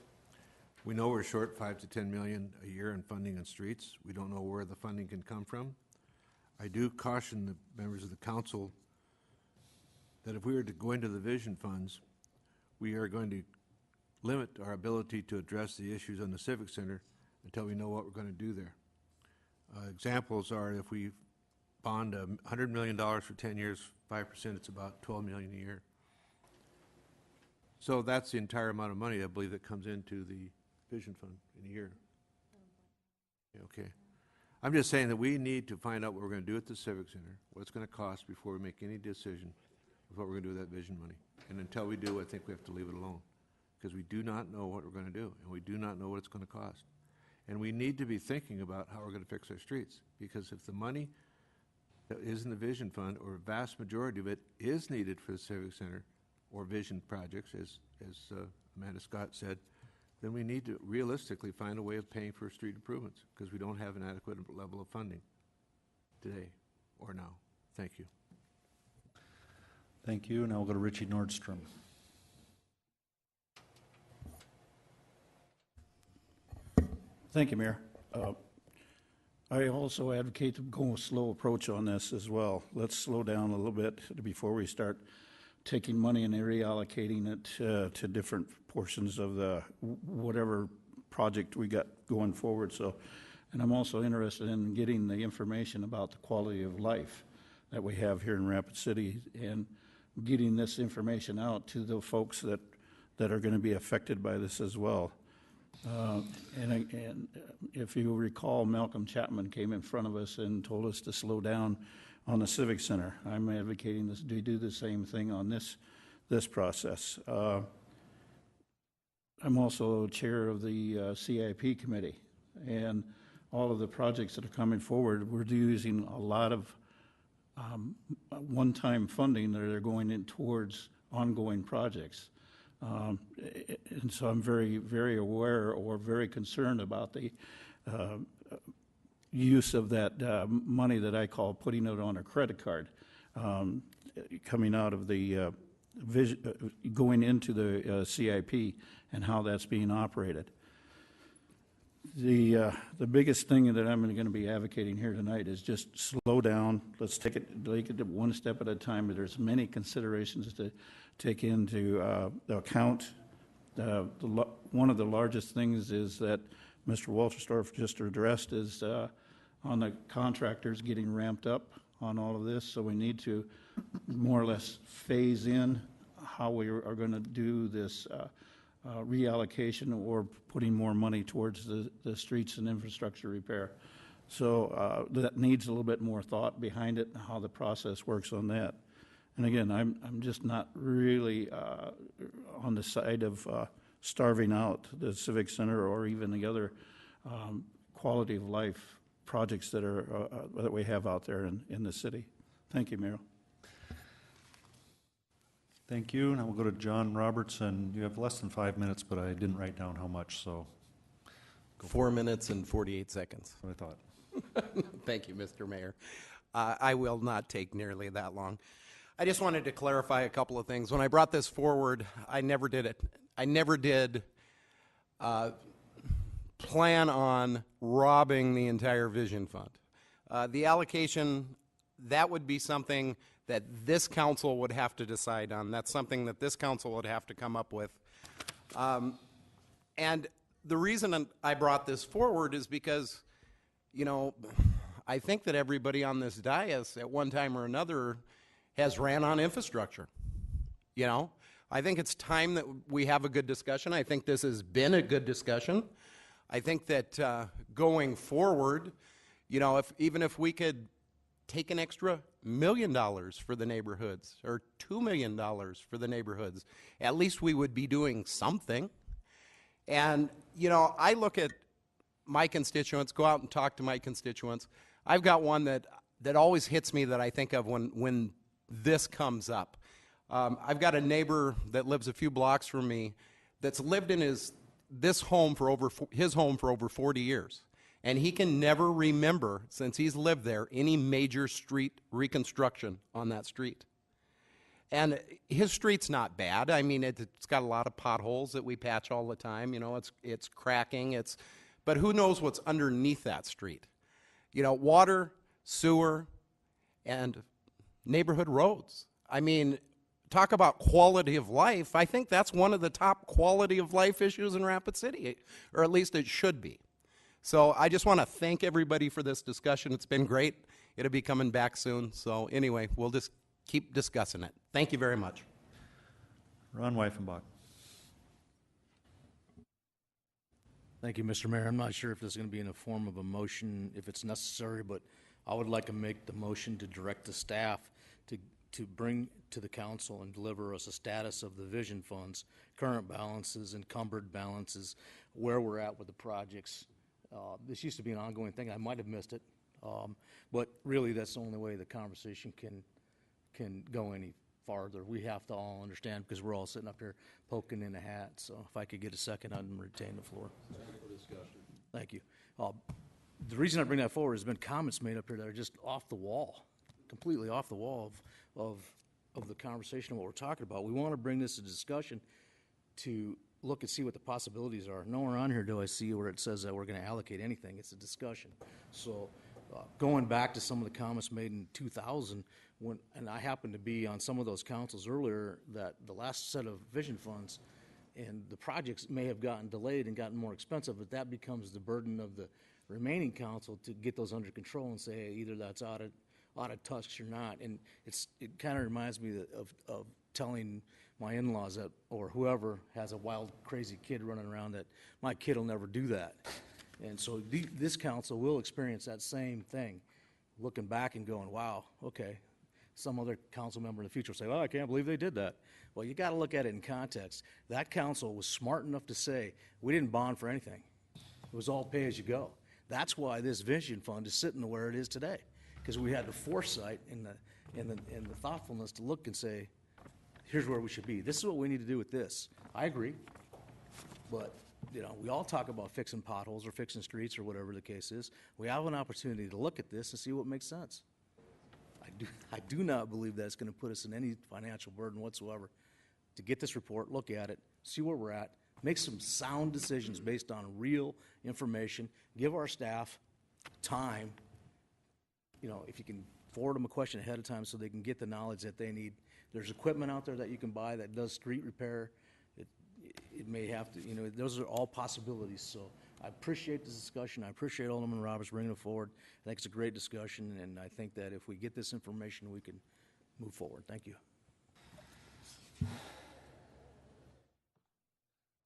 We know we're short 5 to 10 million a year in funding on streets. We don't know where the funding can come from. I do caution the members of the council that if we were to go into the vision funds, we are going to limit our ability to address the issues on the Civic Center until we know what we're going to do there. Examples are if we bond $100 million for 10 years, 5%, it's about $12 million a year. So that's the entire amount of money, I believe, that comes into the Vision Fund in a year. Okay. I'm just saying that we need to find out what we're going to do at the Civic Center, what it's going to cost before we make any decision of what we're going to do with that vision money. And until we do, I think we have to leave it alone because we do not know what we're going to do, and we do not know what it's going to cost. And we need to be thinking about how we're going to fix our streets, because if the money that is in the Vision Fund, or a vast majority of it, is needed for the Civic Center or vision projects, as Amanda Scott said, then we need to realistically find a way of paying for street improvements, because we don't have an adequate level of funding today or now. Thank you. Thank you. Now we'll go to Richie Nordstrom. Thank you, Mayor. I also advocate to go a slow approach on this as well. Let's slow down a little bit before we start taking money and reallocating it to different portions of the whatever project we got going forward. So, and I'm also interested in getting the information about the quality of life that we have here in Rapid City and getting this information out to the folks that are going to be affected by this as well. And if you recall, Malcolm Chapman came in front of us and told us to slow down on the Civic Center. I'm advocating this, to do the same thing on this process. I'm also chair of the CIP committee, and all of the projects that are coming forward, we're using a lot of one-time funding that are going in towards ongoing projects. And so I'm very, very aware or very concerned about the use of that money that I call putting it on a credit card, coming out of the going into the CIP and how that's being operated. The biggest thing that I'm going to be advocating here tonight is just slow down. Let's take it one step at a time. There's many considerations to take into account. One of the largest things is that Mr. Walterstorff just addressed is on the contractors getting ramped up on all of this. So we need to more or less phase in how we are going to do this reallocation or putting more money towards the streets and infrastructure repair. So that needs a little bit more thought behind it and how the process works on that. And again, I'm just not really on the side of starving out the Civic Center or even the other quality of life projects that are that we have out there in the city. Thank you, Mayor. Thank you. Now we'll go to John Robertson. You have less than 5 minutes, but I didn't write down how much, so. 4 minutes and 48 seconds. That's what I thought. Thank you, Mr. Mayor. I will not take nearly that long. I just wanted to clarify a couple of things. When I brought this forward, I never did it. I never did plan on robbing the entire vision fund. The allocation, that would be something that this council would have to decide on. That's something that this council would have to come up with. And the reason I brought this forward is because, you know, I think that everybody on this dais at one time or another has ran on infrastructure. You know, I think it's time that we have a good discussion. I think this has been a good discussion. I think that going forward, you know, even if we could take an extra $1 million for the neighborhoods or $2 million for the neighborhoods, at least we would be doing something. And, you know, I look at my constituents, go out and talk to my constituents. I've got one that always hits me that I think of when this comes up. I've got a neighbor that lives a few blocks from me that's lived in his home for over 40 years. And he can never remember, since he's lived there, any major street reconstruction on that street. And his street's not bad. I mean, it's got a lot of potholes that we patch all the time. You know, it's cracking. But who knows what's underneath that street? You know, water, sewer, and neighborhood roads. I mean, talk about quality of life. I think that's one of the top quality of life issues in Rapid City, or at least it should be. So I just want to thank everybody for this discussion. It's been great. It'll be coming back soon. So anyway, we'll just keep discussing it. Thank you very much. Ron Weifenbach. Thank you, Mr. Mayor. I'm not sure if this is going to be in the form of a motion, if it's necessary, but I would like to make the motion to direct the staff to bring to the council and deliver us a status of the vision funds, current balances, encumbered balances, where we're at with the projects. This used to be an ongoing thing. I might have missed it, but really that's the only way the conversation can go any farther. We have to all understand, because we're all sitting up here poking in a hat. So if I could get a second, I'd retain the floor. Thank you. The reason I bring that forward has been comments made up here that are just off the wall, completely off the wall of the conversation of what we're talking about. We want to bring this to discussion to look and see what the possibilities are. Nowhere on here do I see where it says that we're going to allocate anything. It's a discussion. So going back to some of the comments made in 2000, and I happened to be on some of those councils earlier, that the last set of vision funds and the projects may have gotten delayed and gotten more expensive, but that becomes the burden of the remaining council to get those under control and say, hey, either that's out of touch or not. And it kind of reminds me of telling my in-laws that, or whoever has a wild, crazy kid running around, that my kid will never do that. And so this council will experience that same thing, looking back and going, wow, okay. Some other council member in the future will say, well, I can't believe they did that. Well, you got to look at it in context. That council was smart enough to say, we didn't bond for anything. It was all pay as you go. That's why this vision fund is sitting where it is today, because we had the foresight and the thoughtfulness to look and say, here's where we should be. This is what we need to do with this. I agree, but you know, we all talk about fixing potholes or fixing streets or whatever the case is. We have an opportunity to look at this and see what makes sense. I do not believe that it's going to put us in any financial burden whatsoever to get this report, look at it, see where we're at, make some sound decisions based on real information, give our staff time. You know, if you can forward them a question ahead of time so they can get the knowledge that they need. There's equipment out there that you can buy that does street repair. It may have to, you know, those are all possibilities. So I appreciate this discussion. I appreciate Alderman Roberts bringing it forward. I think it's a great discussion, and I think that if we get this information, we can move forward. Thank you.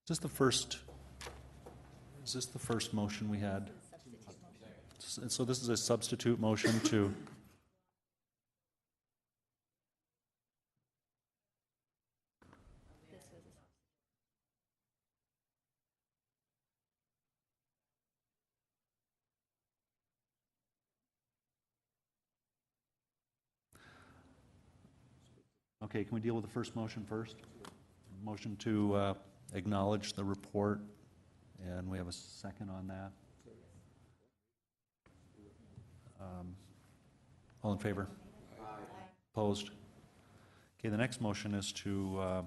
Is this the first motion we had? So this is a substitute motion to... Okay, can we deal with the first motion first? Motion to acknowledge the report, and we have a second on that. All in favor? Aye. Opposed? Okay, the next motion is to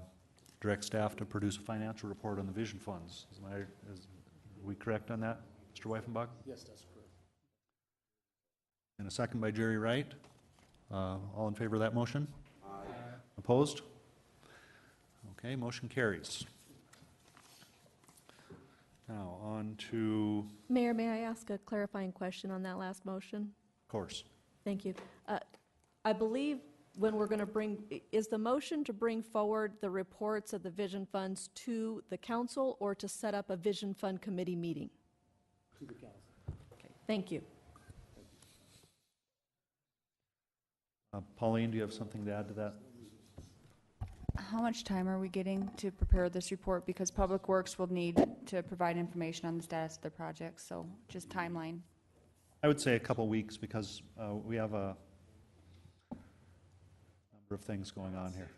direct staff to produce a financial report on the vision funds. Are we correct on that, Mr. Weifenbach? Yes, that's correct. And a second by Jerry Wright. All in favor of that motion? Aye. Opposed? Okay, motion carries. Now, on to, Mayor, may I ask a clarifying question on that last motion? of course, Thank you. I believe when we're going to is the motion to bring forward the reports of the vision funds to the council or to set up a vision fund committee meeting? To the council. Okay, thank you. Pauline, do you have something to add to that? How much time are we getting to prepare this report? Because Public Works will need to provide information on the status of their projects, so just timeline. I would say a couple weeks because we have a number of things going on here.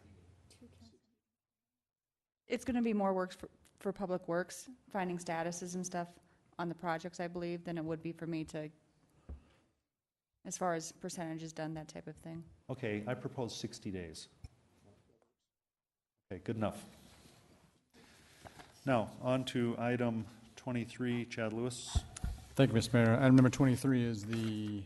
It's going to be more work for Public Works, finding statuses and stuff on the projects, I believe, than it would be for me to, as far as percentages done, that type of thing. Okay, I propose 60 days. Okay, good enough. Now, on to item 23, Chad Lewis. Thank you, Mr. Mayor. Item number 23 is the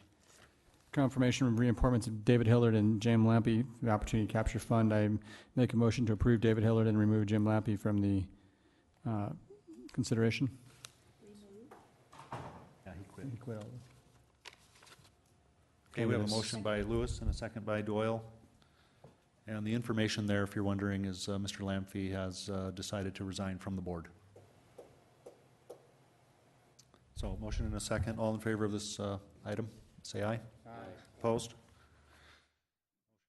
confirmation of reappointments of David Hillard and Jim Lampy, the Opportunity Capture Fund. I make a motion to approve David Hillard and remove Jim Lampy from the consideration. Yeah, he quit. He quit all this. Okay, we have a motion by Lewis and a second by Doyle. And the information there, if you're wondering, is Mr. Lamphy has decided to resign from the board. So, motion and a second. All in favor of this item, say aye. Aye. Opposed?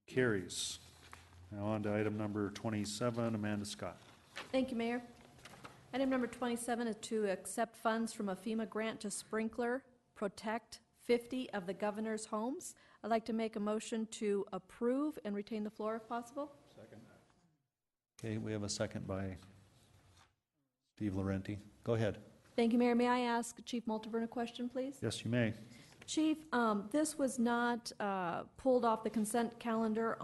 Carries. Now on to item number 27, Amanda Scott. Thank you, Mayor. Item number 27 is to accept funds from a FEMA grant to sprinkler protect 50 of the governor's homes. I'd like to make a motion to approve and retain the floor if possible. Second. Okay, we have a second by Steve Laurenti. Go ahead. Thank you, Mayor. May I ask Chief Multiburn a question, please? Yes, you may. Chief, this was not pulled off the consent calendar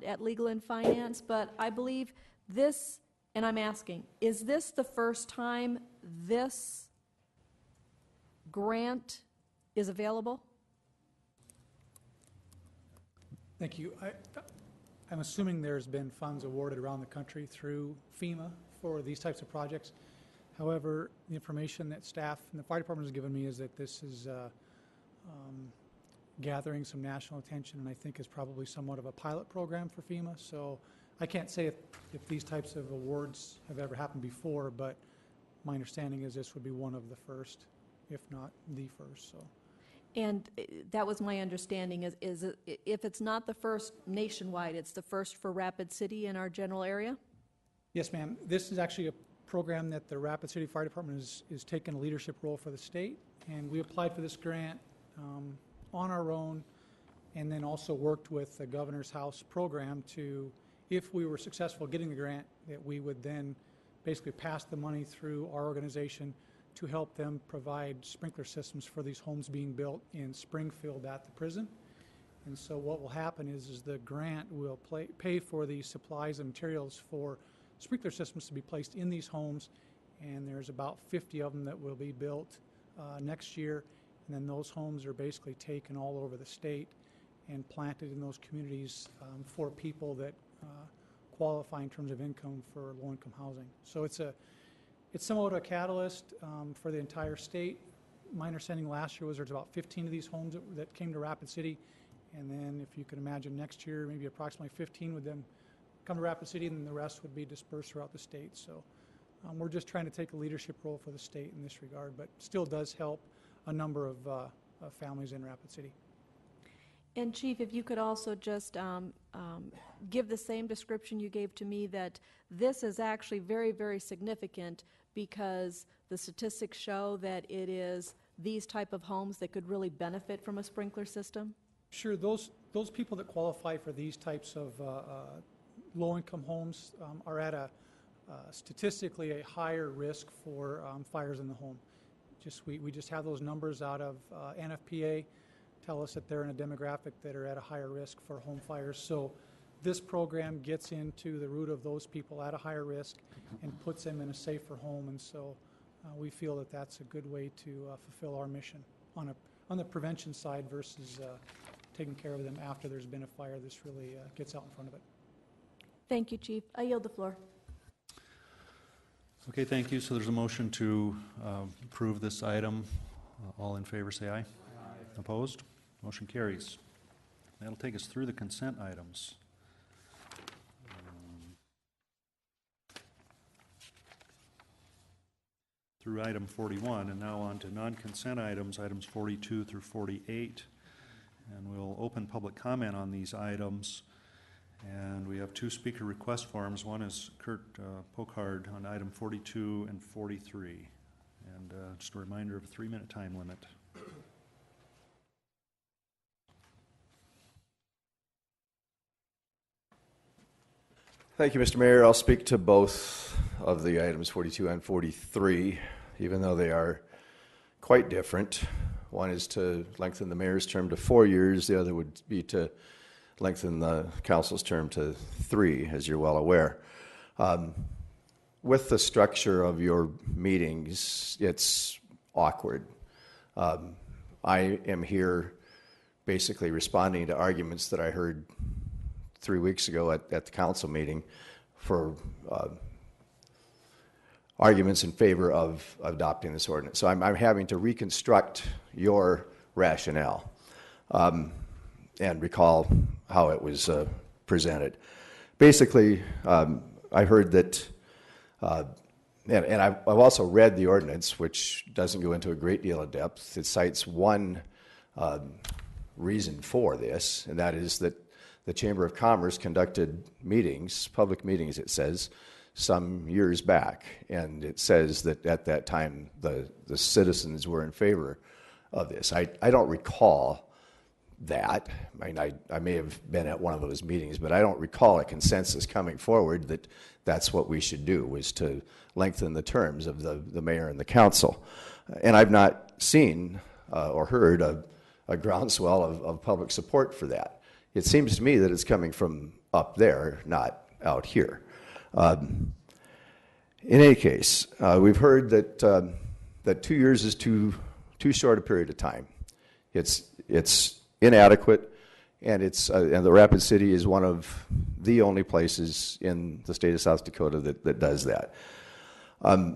at Legal and Finance, but I believe this, and I'm asking, is this the first time this grant is available? Thank you. I'm assuming there's been funds awarded around the country through FEMA for these types of projects. However, the information that staff and the fire department has given me is that this is gathering some national attention, and I think is probably somewhat of a pilot program for FEMA. So I can't say if these types of awards have ever happened before, but my understanding is this would be one of the first, if not the first. So. And that was my understanding, is if it's not the first nationwide, it's the first for Rapid City in our general area? Yes, ma'am. This is actually a program that the Rapid City Fire Department is taking a leadership role for the state, and we applied for this grant on our own, and then also worked with the Governor's House program to, if we were successful getting the grant, that we would then basically pass the money through our organization to help them provide sprinkler systems for these homes being built in Springfield at the prison. And so what will happen is the grant will pay for the supplies and materials for sprinkler systems to be placed in these homes, and there's about 50 of them that will be built next year, and then those homes are basically taken all over the state and planted in those communities for people that qualify in terms of income for low-income housing. So it's somewhat a catalyst for the entire state. My understanding last year was there's about 15 of these homes that came to Rapid City, and then if you can imagine next year, maybe approximately 15 would then come to Rapid City, and then the rest would be dispersed throughout the state. So we're just trying to take a leadership role for the state in this regard, but still does help a number of families in Rapid City. And Chief, if you could also just give the same description you gave to me, that this is actually very, very significant because the statistics show that it is these type of homes that could really benefit from a sprinkler system? Sure, those people that qualify for these types of low-income homes are at statistically a higher risk for fires in the home. We just have those numbers out of NFPA tell us that they're in a demographic that are at a higher risk for home fires. So this program gets into the root of those people at a higher risk and puts them in a safer home. And so we feel that that's a good way to fulfill our mission on the prevention side versus taking care of them after there's been a fire. This really gets out in front of it. Thank you, Chief. I yield the floor. Okay, thank you. So there's a motion to approve this item. All in favor say aye. Aye. Opposed? Motion carries. That'll take us through the consent items. Through item 41, and now on to non-consent items, items 42 through 48. And we'll open public comment on these items. And we have two speaker request forms. One is Kurt Pokart on item 42 and 43. And just a reminder of a 3-minute time limit. Thank you, Mr. Mayor. I'll speak to both of the items 42 and 43, even though they are quite different. One is to lengthen the mayor's term to 4 years. The other would be to lengthen the council's term to 3, as you're well aware. With the structure of your meetings, it's awkward. I am here basically responding to arguments that I heard 3 weeks ago at the council meeting for arguments in favor of adopting this ordinance. So I'm having to reconstruct your rationale and recall how it was presented. Basically, I heard that, and I've also read the ordinance, which doesn't go into a great deal of depth. It cites one reason for this, and that is that the Chamber of Commerce conducted meetings, public meetings, it says, some years back. And it says that at that time, the citizens were in favor of this. I don't recall that. I mean, I may have been at one of those meetings, but I don't recall a consensus coming forward that that's what we should do, was to lengthen the terms of the mayor and the council. And I've not seen or heard a groundswell of public support for that. It seems to me that it's coming from up there, not out here. In any case, we've heard that 2 years is too short a period of time. It's inadequate, and the Rapid City is one of the only places in the state of South Dakota that does that,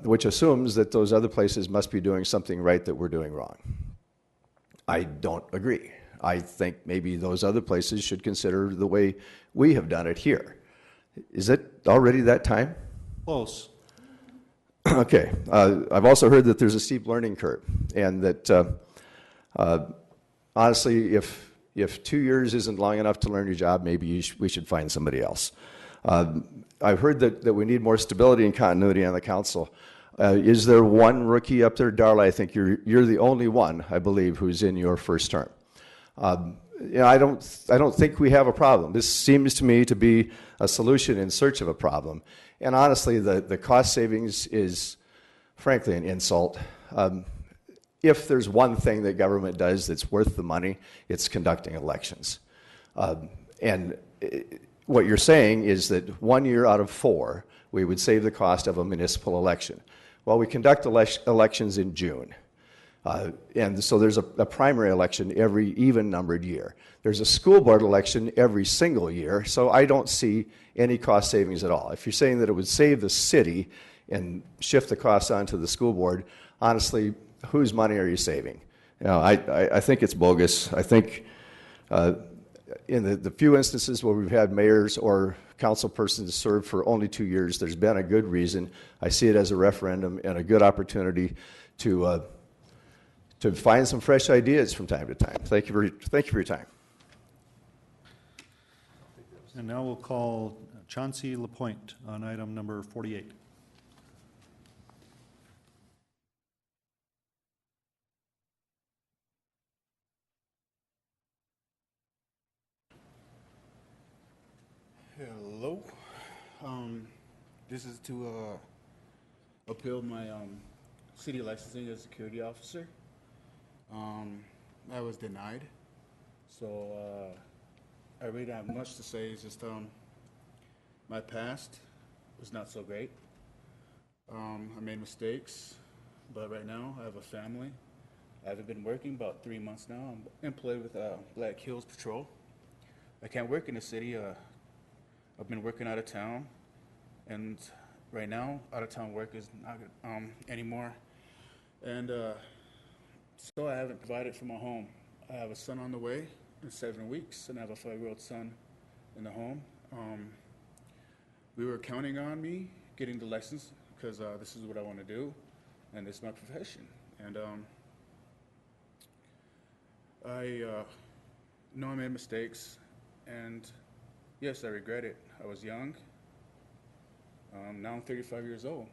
which assumes that those other places must be doing something right that we're doing wrong. I don't agree. I think maybe those other places should consider the way we have done it here. Is it already that time? Close. Okay. I've also heard that there's a steep learning curve, and that honestly, if 2 years isn't long enough to learn your job, maybe we should find somebody else. I've heard that we need more stability and continuity on the council. Is there one rookie up there? Darla, I think you're the only one, I believe, who's in your first term. I don't think we have a problem. This seems to me to be a solution in search of a problem. And honestly, the cost savings is, frankly, an insult. If there's one thing that government does that's worth the money, it's conducting elections. And what you're saying is that 1 year out of 4, we would save the cost of a municipal election. Well, we conduct elections in June. And so there's a primary election every even-numbered year. There's a school board election every single year, so I don't see any cost savings at all. If you're saying that it would save the city and shift the costs onto the school board, honestly, whose money are you saving? I think it's bogus. I think in the few instances where we've had mayors or council persons serve for only 2 years, there's been a good reason. I see it as a referendum and a good opportunity to find some fresh ideas from time to time. Thank you for your time. And now we'll call Chauncey Lapointe on item number 48. Hello. This is to appeal my city licensing as a security officer. I was denied, so I really don't have much to say. It's just my past was not so great. I made mistakes, but right now I have a family. I haven't been working about 3 months now. I'm employed with Black Hills Patrol. I can't work in the city. I've been working out of town, and right now out of town work is not anymore. And so I haven't provided for my home. I have a son on the way in 7 weeks, and I have a 5-year-old son in the home. We were counting on me getting the license because this is what I want to do, and it's my profession. And I know I made mistakes, and yes, I regret it. I was young. Now I'm 35 years old.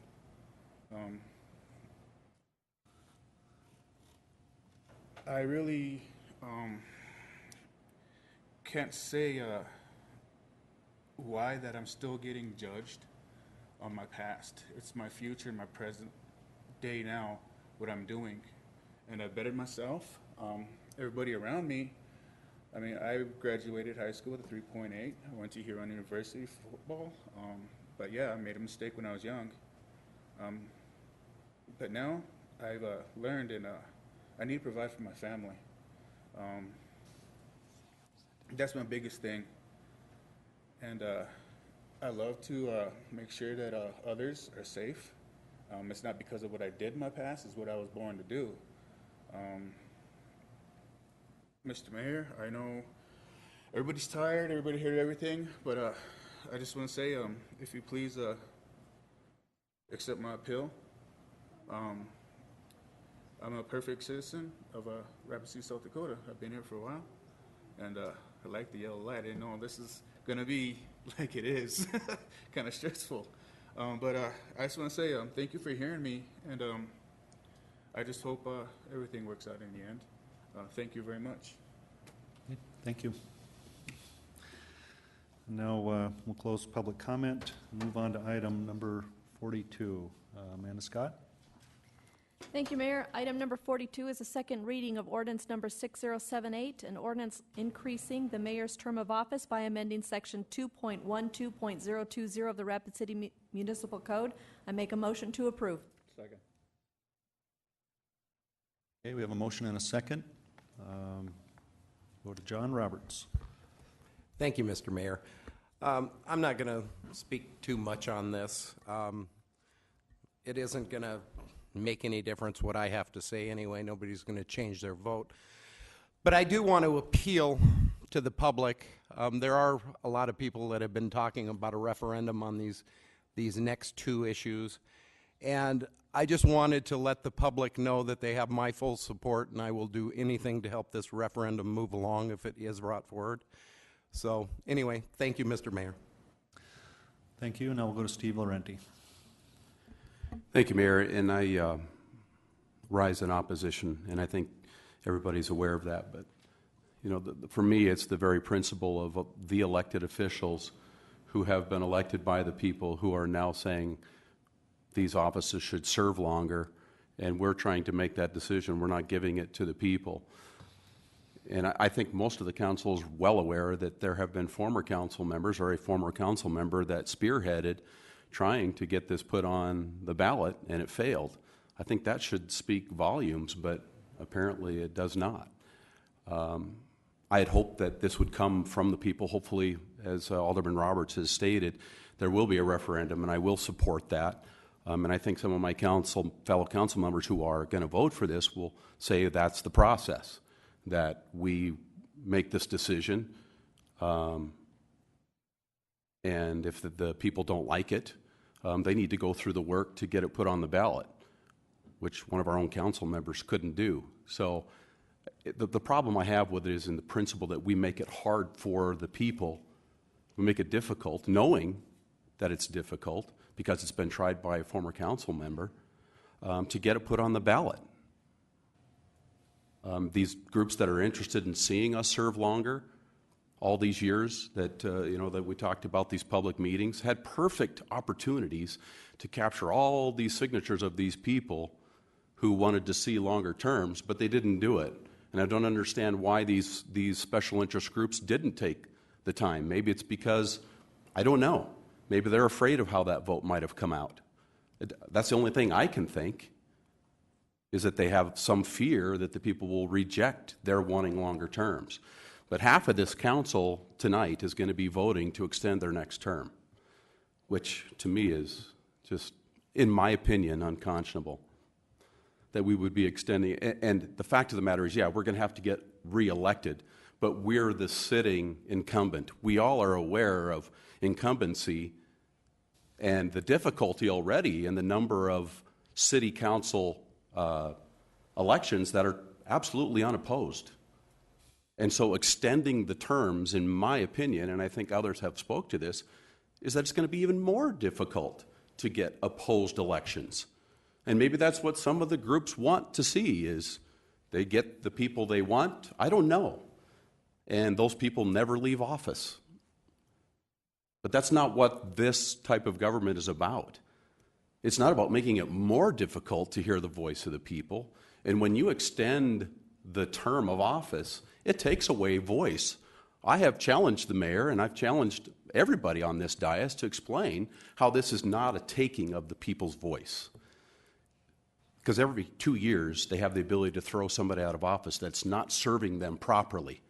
I really can't say why that I'm still getting judged on my past. It's my future and my present day now, what I'm doing. And I bettered myself. Everybody around me, I mean, I graduated high school with a 3.8. I went to Huron University for football. But yeah, I made a mistake when I was young. But now I've learned, and I need to provide for my family. That's my biggest thing. And I love to make sure that others are safe. It's not because of what I did in my past, it's what I was born to do. Mr. Mayor, I know everybody's tired, everybody heard everything, but I just want to say, if you please accept my appeal. I'm a perfect citizen of Rapid City, South Dakota. I've been here for a while, and I like the yellow light. I didn't know this is going to be like it is, kind of stressful. But I just want to say thank you for hearing me, and I just hope everything works out in the end. Thank you very much. Okay, thank you. Now we'll close public comment and move on to item number 42. Amanda Scott. Thank you, Mayor. Item number 42 is a second reading of ordinance number 6078, an ordinance increasing the mayor's term of office by amending section 2.12.020 of the Rapid City Municipal Code. I make a motion to approve. Second. Okay, we have a motion and a second. Go to John Roberts. Thank you, Mr. Mayor. I'm not going to speak too much on this. It isn't going to make any difference what I have to say anyway. Nobody's going to change their vote. But I do want to appeal to the public. There are a lot of people that have been talking about a referendum on these next two issues. And I just wanted to let the public know that they have my full support, and I will do anything to help this referendum move along if it is brought forward. So anyway, thank you, Mr. Mayor. Thank you. Now we'll go to Steve Laurenti. Thank you, Mayor. And I rise in opposition, and I think everybody's aware of that. But, you know, for me, it's the very principle of the elected officials who have been elected by the people who are now saying these offices should serve longer, and we're trying to make that decision. We're not giving it to the people. And I think most of the council is well aware that there have been former council members or a former council member that spearheaded trying to get this put on the ballot, and it failed. I think that should speak volumes, but apparently it does not. I had hoped that this would come from the people. Hopefully, as Alderman Roberts has stated, there will be a referendum, and I will support that. And I think some of my fellow council members who are going to vote for this will say that's the process, that we make this decision, and if the people don't like it, they need to go through the work to get it put on the ballot, which one of our own council members couldn't do. So the problem I have with it is in the principle that we make it hard for the people, we make it difficult, knowing that it's difficult because it's been tried by a former council member, to get it put on the ballot. These groups that are interested in seeing us serve longer, all these years that that we talked about, these public meetings, had perfect opportunities to capture all these signatures of these people who wanted to see longer terms, but they didn't do it. And I don't understand why these special interest groups didn't take the time. Maybe it's because, I don't know, Maybe they're afraid of how that vote might have come out. That's the only thing I can think, is that they have some fear that the people will reject their wanting longer terms. But half of this council tonight is going to be voting to extend their next term, which to me is just, in my opinion, unconscionable. That we would be extending, and the fact of the matter is, yeah, we're going to have to get reelected, but we're the sitting incumbent. We all are aware of incumbency and the difficulty already in the number of city council elections that are absolutely unopposed. And so extending the terms, in my opinion, and I think others have spoke to this, is that it's going to be even more difficult to get opposed elections. And maybe that's what some of the groups want to see, is they get the people they want. I don't know. And those people never leave office. But that's not what this type of government is about. It's not about making it more difficult to hear the voice of the people. And when you extend the term of office, it takes away voice. I have challenged the mayor, and I've challenged everybody on this dais to explain how this is not a taking of the people's voice. Because every 2 years, they have the ability to throw somebody out of office that's not serving them properly.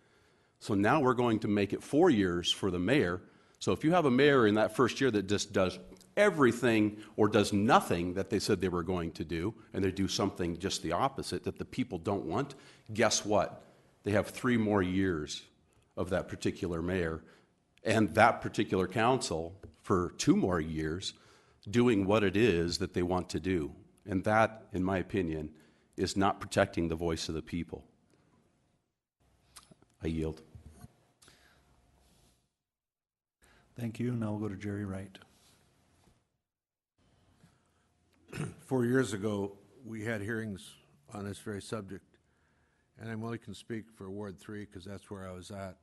So now we're going to make it 4 years for the mayor. So if you have a mayor in that first year that just does everything or does nothing that they said they were going to do, and they do something just the opposite that the people don't want, guess what? They have 3 more years of that particular mayor and that particular council for 2 more years doing what it is that they want to do. And that, in my opinion, is not protecting the voice of the people. I yield. Thank you. Now we'll go to Jerry Wright. 4 years ago, we had hearings on this very subject, and I only can speak for Ward 3 because that's where I was at.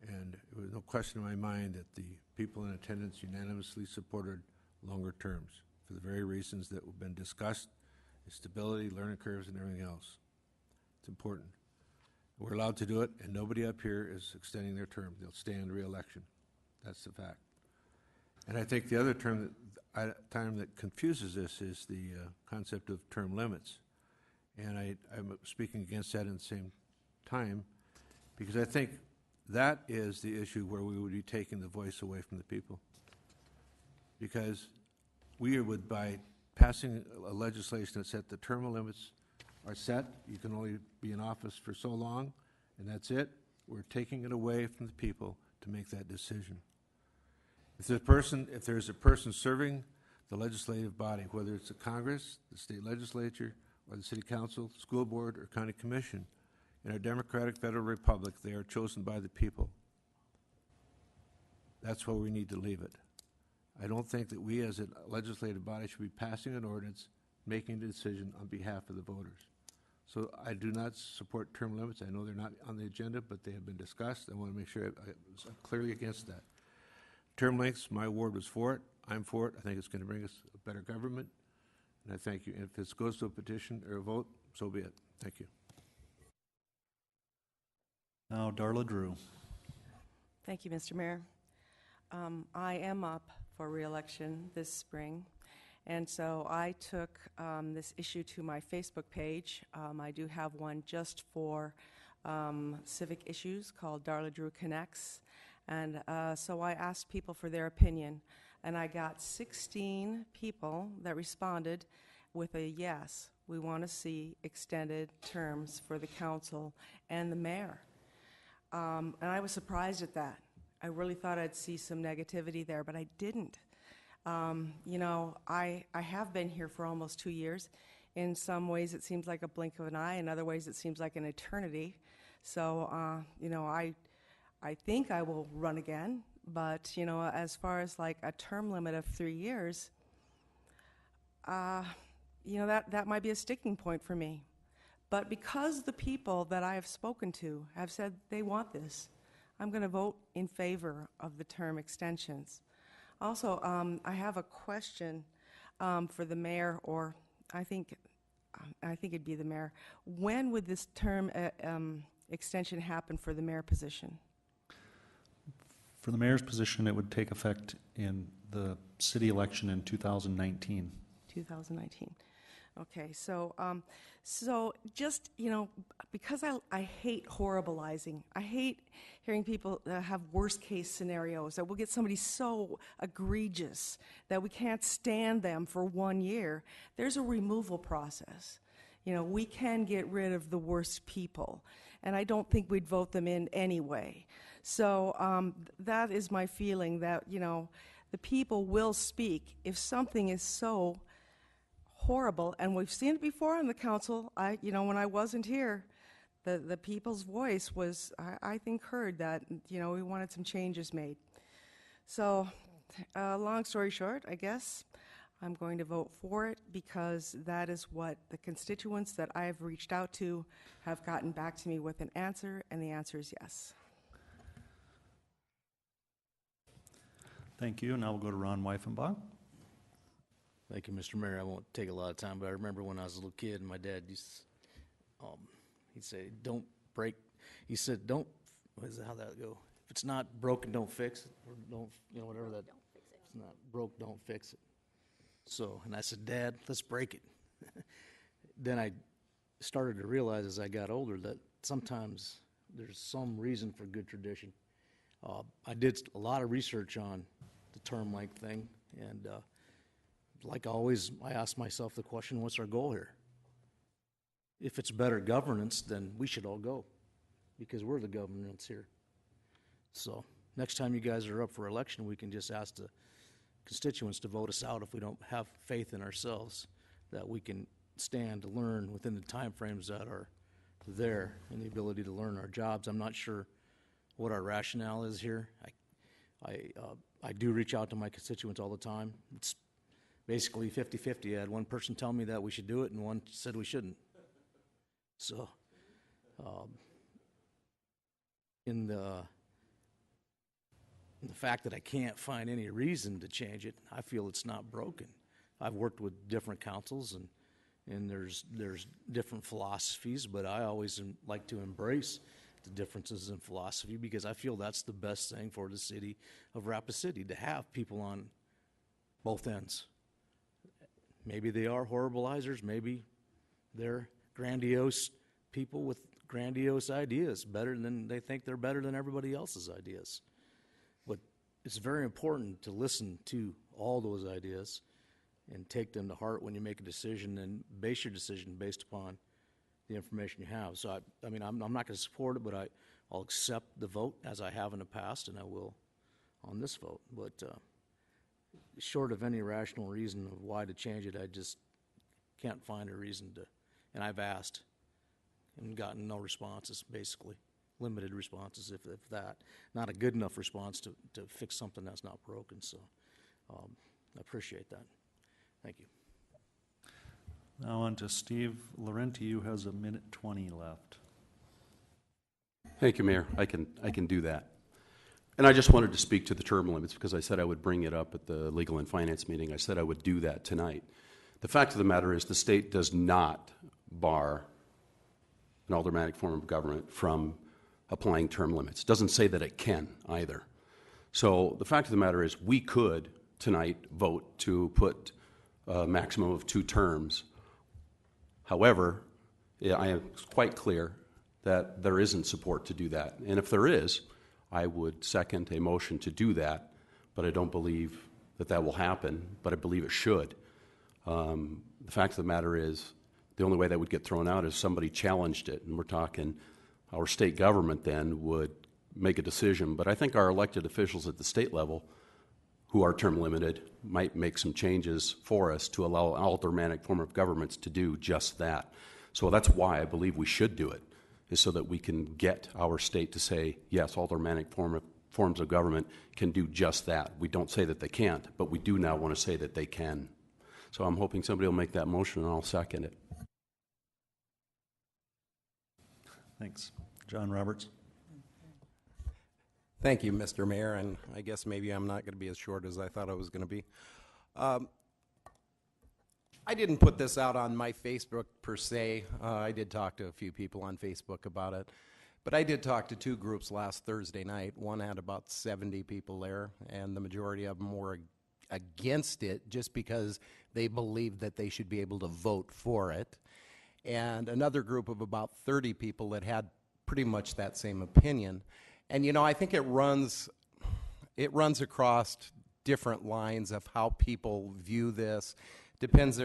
And there was no question in my mind that the people in attendance unanimously supported longer terms for the very reasons that have been discussed: stability, learning curves, and everything else. It's important. We're allowed to do it, and nobody up here is extending their term. They'll stand re-election. That's the fact. And I think the other term that confuses this is the concept of term limits. And I'm speaking against that at the same time, because I think that is the issue where we would be taking the voice away from the people. Because we would, by passing a legislation that said the term limits are set, you can only be in office for so long, and that's it, we're taking it away from the people to make that decision. If there's a person serving the legislative body, whether it's the Congress, the state legislature, or the city council, school board, or county commission, in our democratic federal republic, they are chosen by the people. That's where we need to leave it. I don't think that we as a legislative body should be passing an ordinance, making a decision on behalf of the voters. So I do not support term limits. I know they're not on the agenda, but they have been discussed. I want to make sure I'm clearly against that. Term lengths, my ward was for it. I'm for it. I think it's going to bring us a better government, and I thank you. And if this goes to a petition or a vote, so be it. Thank you. Now, Darla Drew. Thank you, Mr. Mayor. I am up for re-election this spring, and so I took this issue to my Facebook page. I do have one just for civic issues called Darla Drew Connects, and so I asked people for their opinion, and I got 16 people that responded with a yes. We want to see extended terms for the council and the mayor. And I was surprised at that. I really thought I'd see some negativity there, but I didn't. You know, I have been here for almost 2 years. In some ways it seems like a blink of an eye, in other ways it seems like an eternity. So, you know, I think I will run again, but, you know, as far as like a term limit of 3 years, you know, that might be a sticking point for me. But because the people that I have spoken to have said they want this, I'm going to vote in favor of the term extensions. Also, I have a question for the mayor, or I think it'd be the mayor. When would this term extension happen for the mayor position? For the mayor's position, it would take effect in the city election in 2019. 2019. Okay, so just, because I hate horribilizing, I hate hearing people have worst case scenarios, that we'll get somebody so egregious that we can't stand them for 1 year. There's a removal process. We can get rid of the worst people, and I don't think we'd vote them in anyway. So that is my feeling, that, the people will speak if something is so horrible, and we've seen it before on the council. When I wasn't here, the people's voice was, I think, heard that, we wanted some changes made. So, long story short, I guess, I'm going to vote for it because that is what the constituents that I have reached out to have gotten back to me with an answer, and the answer is yes. Thank you. Now we'll go to Ron Weifenbach. Thank you, Mr. Mayor. I won't take a lot of time, but I remember when I was a little kid, and my dad used to, he'd say, "Don't break." He said, "Don't." What is that, how that go? If it's not broken, don't fix it, or don't, whatever that. If it's not broke, don't fix it. So, and I said, "Dad, let's break it." Then I started to realize as I got older that sometimes there's some reason for good tradition. I did a lot of research on the term length thing, and like always, I ask myself the question, what's our goal here? If it's better governance, then we should all go, because we're the governance here. So next time you guys are up for election, we can just ask the constituents to vote us out if we don't have faith in ourselves that we can stand to learn within the time frames that are there and the ability to learn our jobs. I'm not sure what our rationale is here. I do reach out to my constituents all the time. It's basically 50-50. I had one person tell me that we should do it, and one said we shouldn't. So, in the fact that I can't find any reason to change it, I feel it's not broken. I've worked with different councils, and there's different philosophies, but I always like to embrace the differences in philosophy, because I feel that's the best thing for the city of Rapid City, to have people on both ends. Maybe they are horribilizers, maybe they're grandiose people with grandiose ideas, they think they're better than everybody else's ideas. But it's very important to listen to all those ideas and take them to heart when you make a decision, and base your decision based upon the information you have. So, I'm not going to support it, but I'll accept the vote as I have in the past, and I will on this vote. But short of any rational reason of why to change it, I just can't find a reason to. And I've asked and gotten no responses, basically. Limited responses, if that. Not a good enough response to fix something that's not broken. So I appreciate that. Thank you. Now on to Steve Laurenti, who has 1:20 left. Thank you, Mayor. I can do that. And I just wanted to speak to the term limits because I said I would bring it up at the Legal and Finance meeting. I said I would do that tonight. The fact of the matter is the state does not bar an aldermanic form of government from applying term limits. It doesn't say that it can either. So the fact of the matter is we could tonight vote to put a maximum of 2 terms. However, I am quite clear that there isn't support to do that. And if there is, I would second a motion to do that, but I don't believe that will happen, but I believe it should. The fact of the matter is the only way that would get thrown out is somebody challenged it, and we're talking our state government then would make a decision. But I think our elected officials at the state level who are term limited might make some changes for us to allow aldermanic form of governments to do just that. So that's why I believe we should do it, is so that we can get our state to say, yes, aldermanic forms of government can do just that. We don't say that they can't, but we do now want to say that they can. So I'm hoping somebody will make that motion, and I'll second it. Thanks. John Roberts. Thank you, Mr. Mayor, and I guess maybe I'm not going to be as short as I thought I was going to be. I didn't put this out on my Facebook per se. I did talk to a few people on Facebook about it. But I did talk to two groups last Thursday night. One had about 70 people there, and the majority of them were against it just because they believed that they should be able to vote for it. And another group of about 30 people that had pretty much that same opinion. And you know, I think it runs across different lines of how people view this. Depends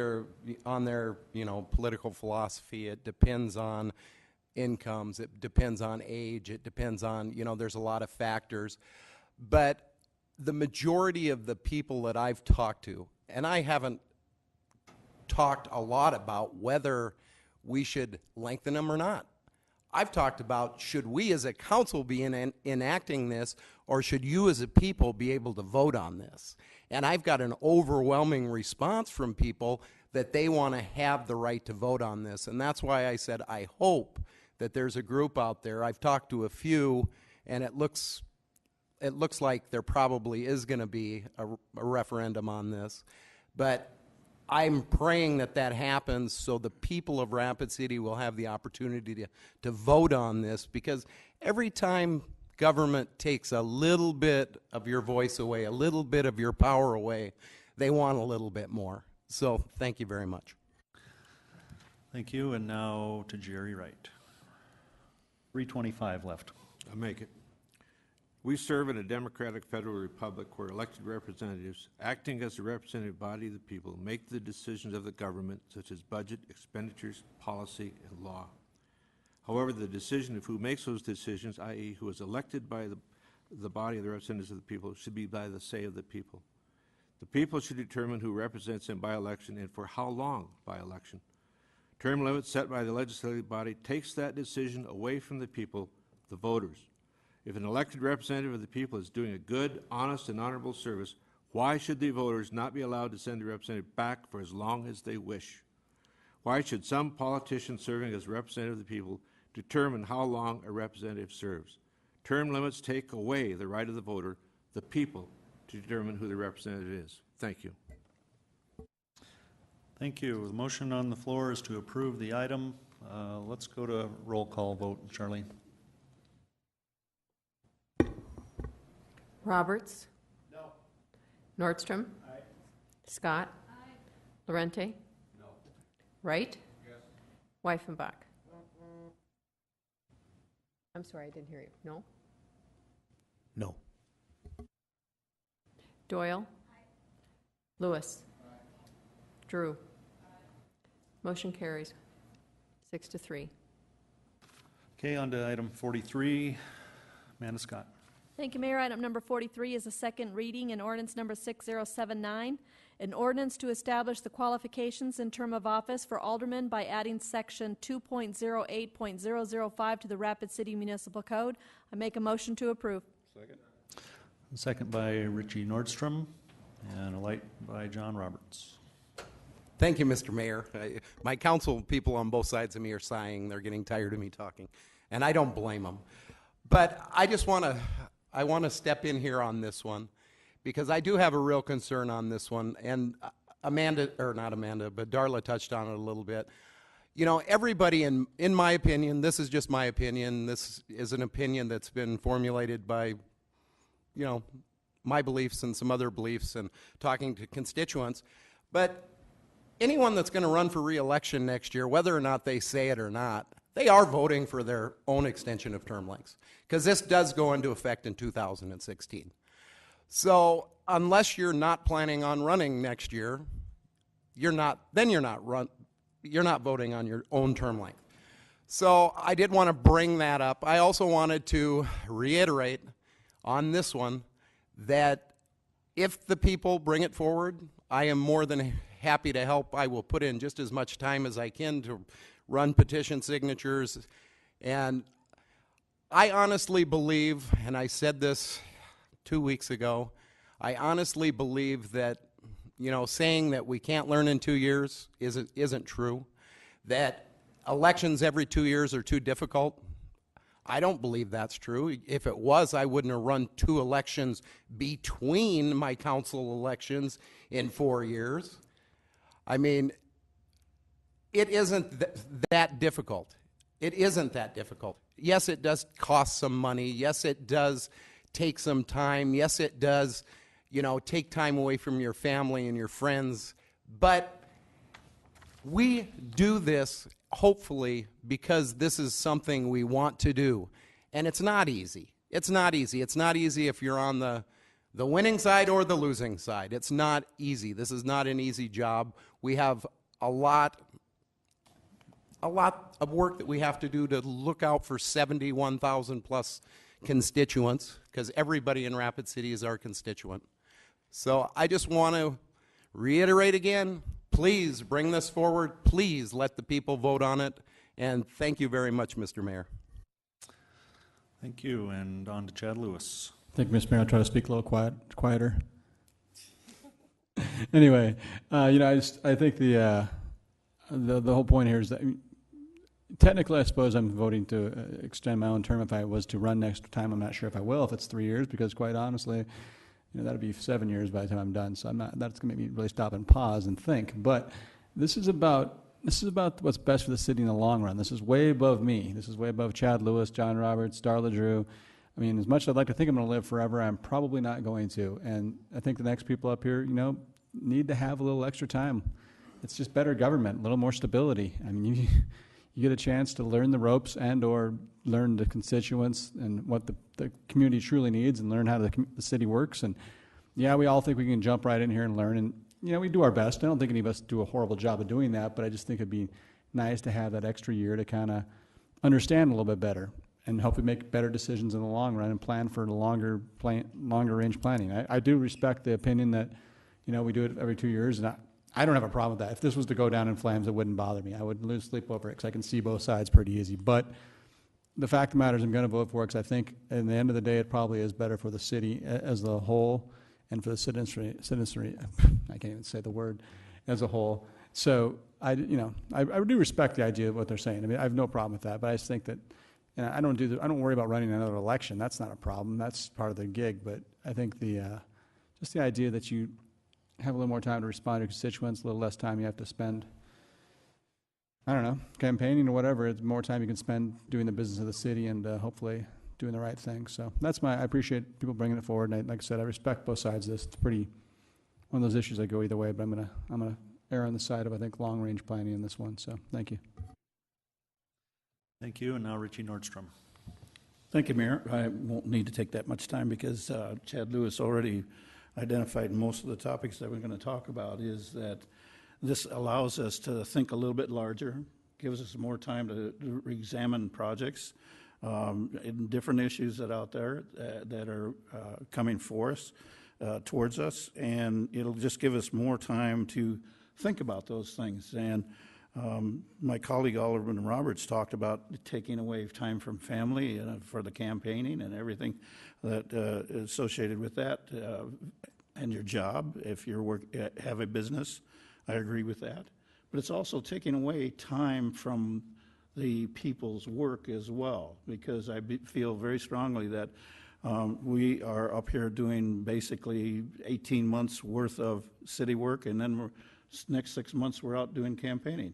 on their, you know, political philosophy. It depends on incomes. It depends on age. It depends on, you know, there's a lot of factors. But the majority of the people that I've talked to, and I haven't talked a lot about whether we should lengthen them or not. I've talked about, should we as a council be enacting this, or should you as a people be able to vote on this? And I've got an overwhelming response from people that they want to have the right to vote on this. And that's why I said I hope that there's a group out there. I've talked to a few, and it looks like there probably is going to be a referendum on this. But I'm praying that that happens so the people of Rapid City will have the opportunity to vote on this, because every time government takes a little bit of your voice away, a little bit of your power away, they want a little bit more. So thank you very much. Thank you, and now to Jerry Wright. 3:25 left. I'll make it. We serve in a democratic federal republic where elected representatives, acting as the representative body of the people, make the decisions of the government, such as budget, expenditures, policy, and law. However, the decision of who makes those decisions, i.e. who is elected by the body of the representatives of the people, should be by the say of the people. The people should determine who represents them by election and for how long by election. Term limits set by the legislative body takes that decision away from the people, the voters. If an elected representative of the people is doing a good, honest, and honorable service, why should the voters not be allowed to send the representative back for as long as they wish? Why should some politician serving as representative of the people determine how long a representative serves? Term limits take away the right of the voter, the people, to determine who the representative is. Thank you. Thank you. The motion on the floor is to approve the item. Let's go to roll call vote. Charlene. Roberts? No. Nordstrom? Aye. Scott? Aye. Lorente? No. Wright? Yes. Weifenbach? I'm sorry, I didn't hear you. No? No. Doyle? Aye. Lewis? Aye. Drew? Aye. Motion carries 6-3. Okay, on to item 43. Amanda Scott. Thank you, Mayor. Item number 43 is a second reading in ordinance number 6079, an ordinance to establish the qualifications and term of office for aldermen by adding section 2.08.005 to the Rapid City Municipal Code. I make a motion to approve. Second. Second by Richie Nordstrom, and a light by John Roberts. Thank you, Mr. Mayor. My council people on both sides of me are sighing. They're getting tired of me talking, and I don't blame them. But I want to step in here on this one, because I do have a real concern on this one. And Darla touched on it a little bit. You know, everybody, in my opinion, this is just my opinion. This is an opinion that's been formulated by, you know, my beliefs and some other beliefs and talking to constituents. But anyone that's going to run for re-election next year, whether or not they say it or not, they are voting for their own extension of term lengths, because this does go into effect in 2016. So unless you're not planning on running next year, you're not voting on your own term length. So I did want to bring that up. I also wanted to reiterate on this one that if the people bring it forward, I am more than happy to help. I will put in just as much time as I can to run petition signatures. And I honestly believe, and I said this 2 weeks ago, I honestly believe that, you know, saying that we can't learn in 2 years isn't true, that elections every 2 years are too difficult. I don't believe that's true. If it was, I wouldn't have run 2 elections between my council elections in 4 years. I mean, it isn't that difficult. It isn't that difficult. Yes, it does cost some money. Yes, it does take some time. Yes, it does, take time away from your family and your friends. But we do this, hopefully, because this is something we want to do. And it's not easy. It's not easy. It's not easy if you're on the winning side or the losing side. It's not easy. This is not an easy job. We have a lot of work that we have to do to look out for 71,000 plus constituents, because everybody in Rapid City is our constituent. So I just want to reiterate again, please bring this forward. Please let the people vote on it. And thank you very much, Mr. Mayor. Thank you, and on to Chad Lewis. Thank you, Mr. Mayor. I'll try to speak a little quieter. Anyway, I think the whole point here is that technically, I suppose I'm voting to extend my own term. If I was to run next time, I'm not sure if I will, if it's 3 years, because quite honestly, that'd be 7 years by the time I'm done. So that's going to make me really stop and pause and think. But this is about what's best for the city in the long run. This is way above me. This is way above Chad Lewis, John Roberts, Darla Drew. I mean, as much as I'd like to think I'm going to live forever, I'm probably not going to. And I think the next people up here, need to have a little extra time. It's just better government, a little more stability. I mean, you get a chance to learn the ropes and or learn the constituents and what the community truly needs, and learn how the city works. And yeah, we all think we can jump right in here and learn. And, we do our best. I don't think any of us do a horrible job of doing that, but I just think it'd be nice to have that extra year to kind of understand a little bit better and hopefully make better decisions in the long run and plan for the longer range planning. I do respect the opinion that, we do it every 2 years, and I don't have a problem with that. If this was to go down in flames, it wouldn't bother me. I wouldn't lose sleep over it because I can see both sides pretty easy. But the fact of the matter is I'm going to vote for it because I think in the end of the day, it probably is better for the city as a whole and for the citizenry, I can't even say the word, as a whole. So I do respect the idea of what they're saying. I mean, I have no problem with that, but I just think that I don't worry about running another election. That's not a problem. That's part of the gig. But I think just the idea that you have a little more time to respond to constituents, a little less time you have to spend, I don't know, campaigning or whatever. It's more time you can spend doing the business of the city and hopefully doing the right thing. So I appreciate people bringing it forward. And like I said, I respect both sides of this. It's pretty one of those issues that go either way, but I'm gonna err on the side of, I think, long range planning in this one. So thank you. Thank you, and now Richie Nordstrom. Thank you, Mayor. I won't need to take that much time because Chad Lewis already identified most of the topics that we're going to talk about. Is that this allows us to think a little bit larger, gives us more time to examine projects and different issues that are out there that are coming for us, towards us, and it'll just give us more time to think about those things. And my colleague Alderman Roberts talked about taking away time from family for the campaigning and everything that is associated with that, and your job if you have a business. I agree with that. But it's also taking away time from the people's work as well, because I feel very strongly that we are up here doing basically 18 months worth of city work, and then next 6 months we're out doing campaigning.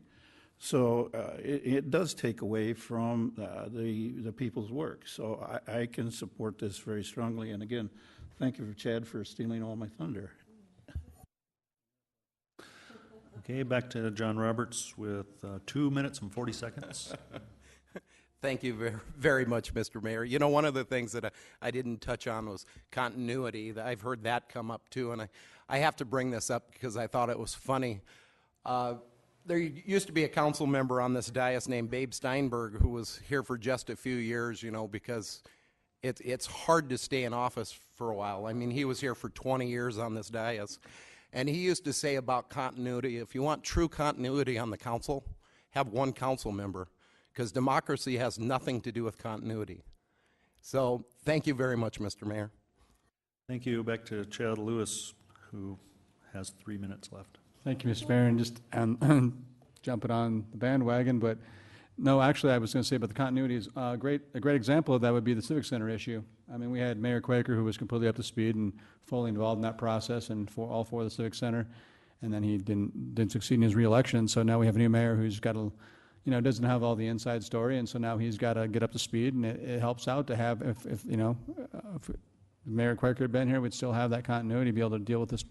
So it does take away from the people's work. So I can support this very strongly. And again, thank you, Chad, for stealing all my thunder. Okay, back to John Roberts with 2 minutes and 40 seconds. Thank you very, very much, Mr. Mayor. One of the things that I didn't touch on was continuity. I've heard that come up too, and I have to bring this up because I thought it was funny. There used to be a council member on this dais named Babe Steinberg who was here for just a few years, because it's hard to stay in office for a while. I mean, he was here for 20 years on this dais, and he used to say about continuity, if you want true continuity on the council, have one council member, because democracy has nothing to do with continuity. So thank you very much, Mr. Mayor. Thank you. Back to Chad Lewis, who has 3 minutes left. Thank you, Mr. Mayor, and just jumping on the bandwagon, but no, actually I was going to say about the continuity is a great example of that would be the Civic Center issue. I mean, we had Mayor Quaker, who was completely up to speed and fully involved in that process and all for the Civic Center, and then he didn't succeed in his reelection, so now we have a new mayor who's got a doesn't have all the inside story, and so now he's got to get up to speed, and it helps out to have, if Mayor Quaker had been here, we'd still have that continuity, be able to deal with this,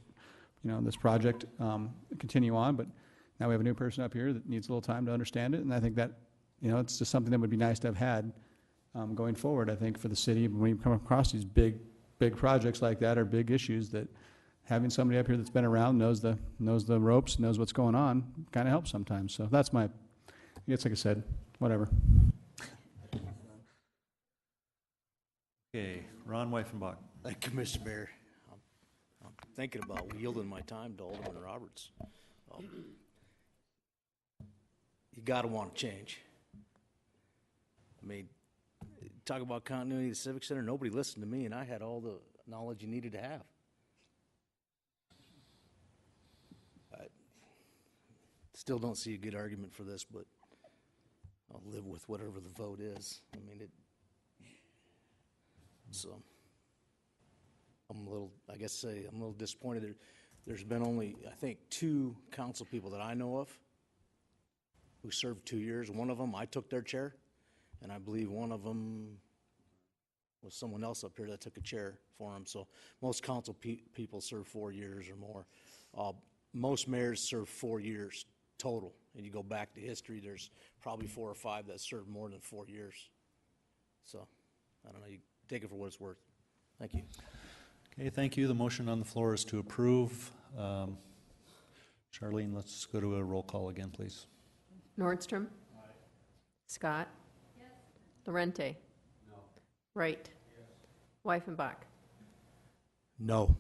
this project, continue on, but now we have a new person up here that needs a little time to understand it, and I think that, it's just something that would be nice to have had going forward, I think, for the city, when you come across these big projects like that, or big issues, that having somebody up here that's been around, knows the ropes, knows what's going on, kind of helps sometimes. So that's my, I guess, like I said, whatever. Okay, Ron Weifenbach. Thank you, Mr. Mayor. I'm thinking about yielding my time to Alderman Roberts. You got to want to change. I mean, talk about continuity of the Civic Center. Nobody listened to me, and I had all the knowledge you needed to have. I still don't see a good argument for this, but I'll live with whatever the vote is. I mean, so I'm a little, I guess, I'm a little disappointed. There's been only, I think, 2 council people that I know of who served 2 years. One of them, I took their chair, and I believe one of them was someone else up here that took a chair for him. So most council people serve 4 years or more. Most mayors serve 4 years total. And you go back to history, there's probably 4 or 5 that served more than 4 years. So, I don't know, you take it for what it's worth. Thank you. Okay, thank you. The motion on the floor is to approve. Charlene, let's go to a roll call again, please. Nordstrom? Scott? Lorente? No. Wright? Weifenbach? No.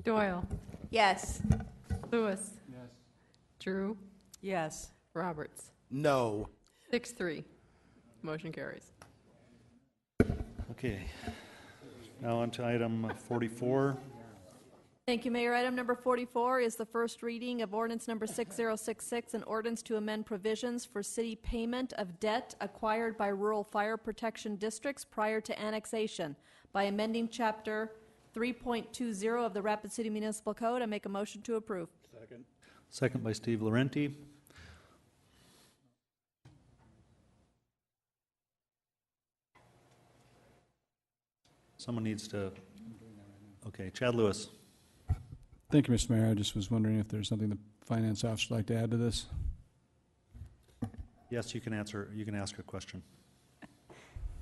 Doyle? Yes. Lewis? Yes. Drew? Yes. Roberts? No. 6-3. Motion carries. Okay, now on to item 44. Thank you, Mayor. Item number 44 is the first reading of ordinance number 6066, an ordinance to amend provisions for city payment of debt acquired by rural fire protection districts prior to annexation by amending chapter 3.20 of the Rapid City Municipal Code. I make a motion to approve. Second. Second by Steve Laurenti. Someone needs to, okay, Chad Lewis. Thank you, Mr. Mayor. I just was wondering if there's something the finance officer would like to add to this. Yes, you can answer, you can ask a question.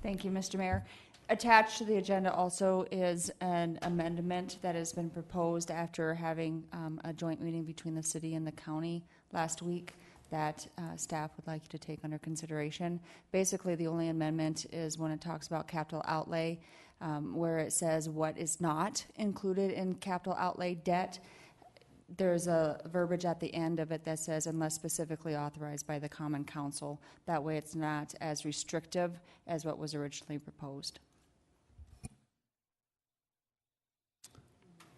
Thank you, Mr. Mayor. Attached to the agenda also is an amendment that has been proposed after having a joint meeting between the city and the county last week that staff would like you to take under consideration. Basically, the only amendment is when it talks about capital outlay, where it says what is not included in capital outlay debt. There's a verbiage at the end of it that says unless specifically authorized by the Common Council. That way it's not as restrictive as what was originally proposed.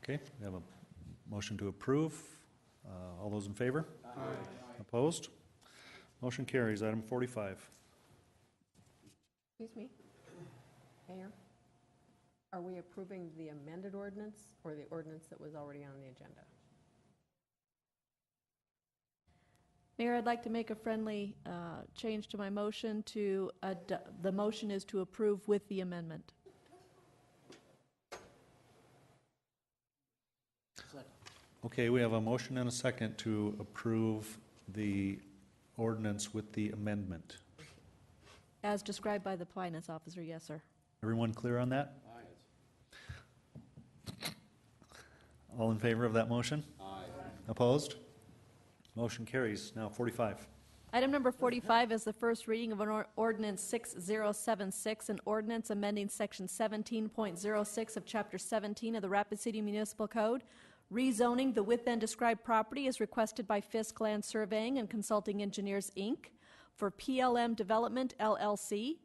Okay, we have a motion to approve. All those in favor? Aye. Opposed? Motion carries. Item 45. Excuse me? Mayor? Are we approving the amended ordinance or the ordinance that was already on the agenda? Mayor, I'd like to make a friendly change to my motion to, the motion is to approve with the amendment. Okay, we have a motion and a second to approve the ordinance with the amendment. As described by the finance officer, yes, sir. Everyone clear on that? Aye. All in favor of that motion? Aye. Opposed? Motion carries. Now 45. Item number 45 is the first reading of an ordinance 6076, an ordinance amending section 17.06 of chapter 17 of the Rapid City Municipal Code. Rezoning the with then described property is requested by Fisk Land Surveying and Consulting Engineers, Inc. for PLM Development, LLC.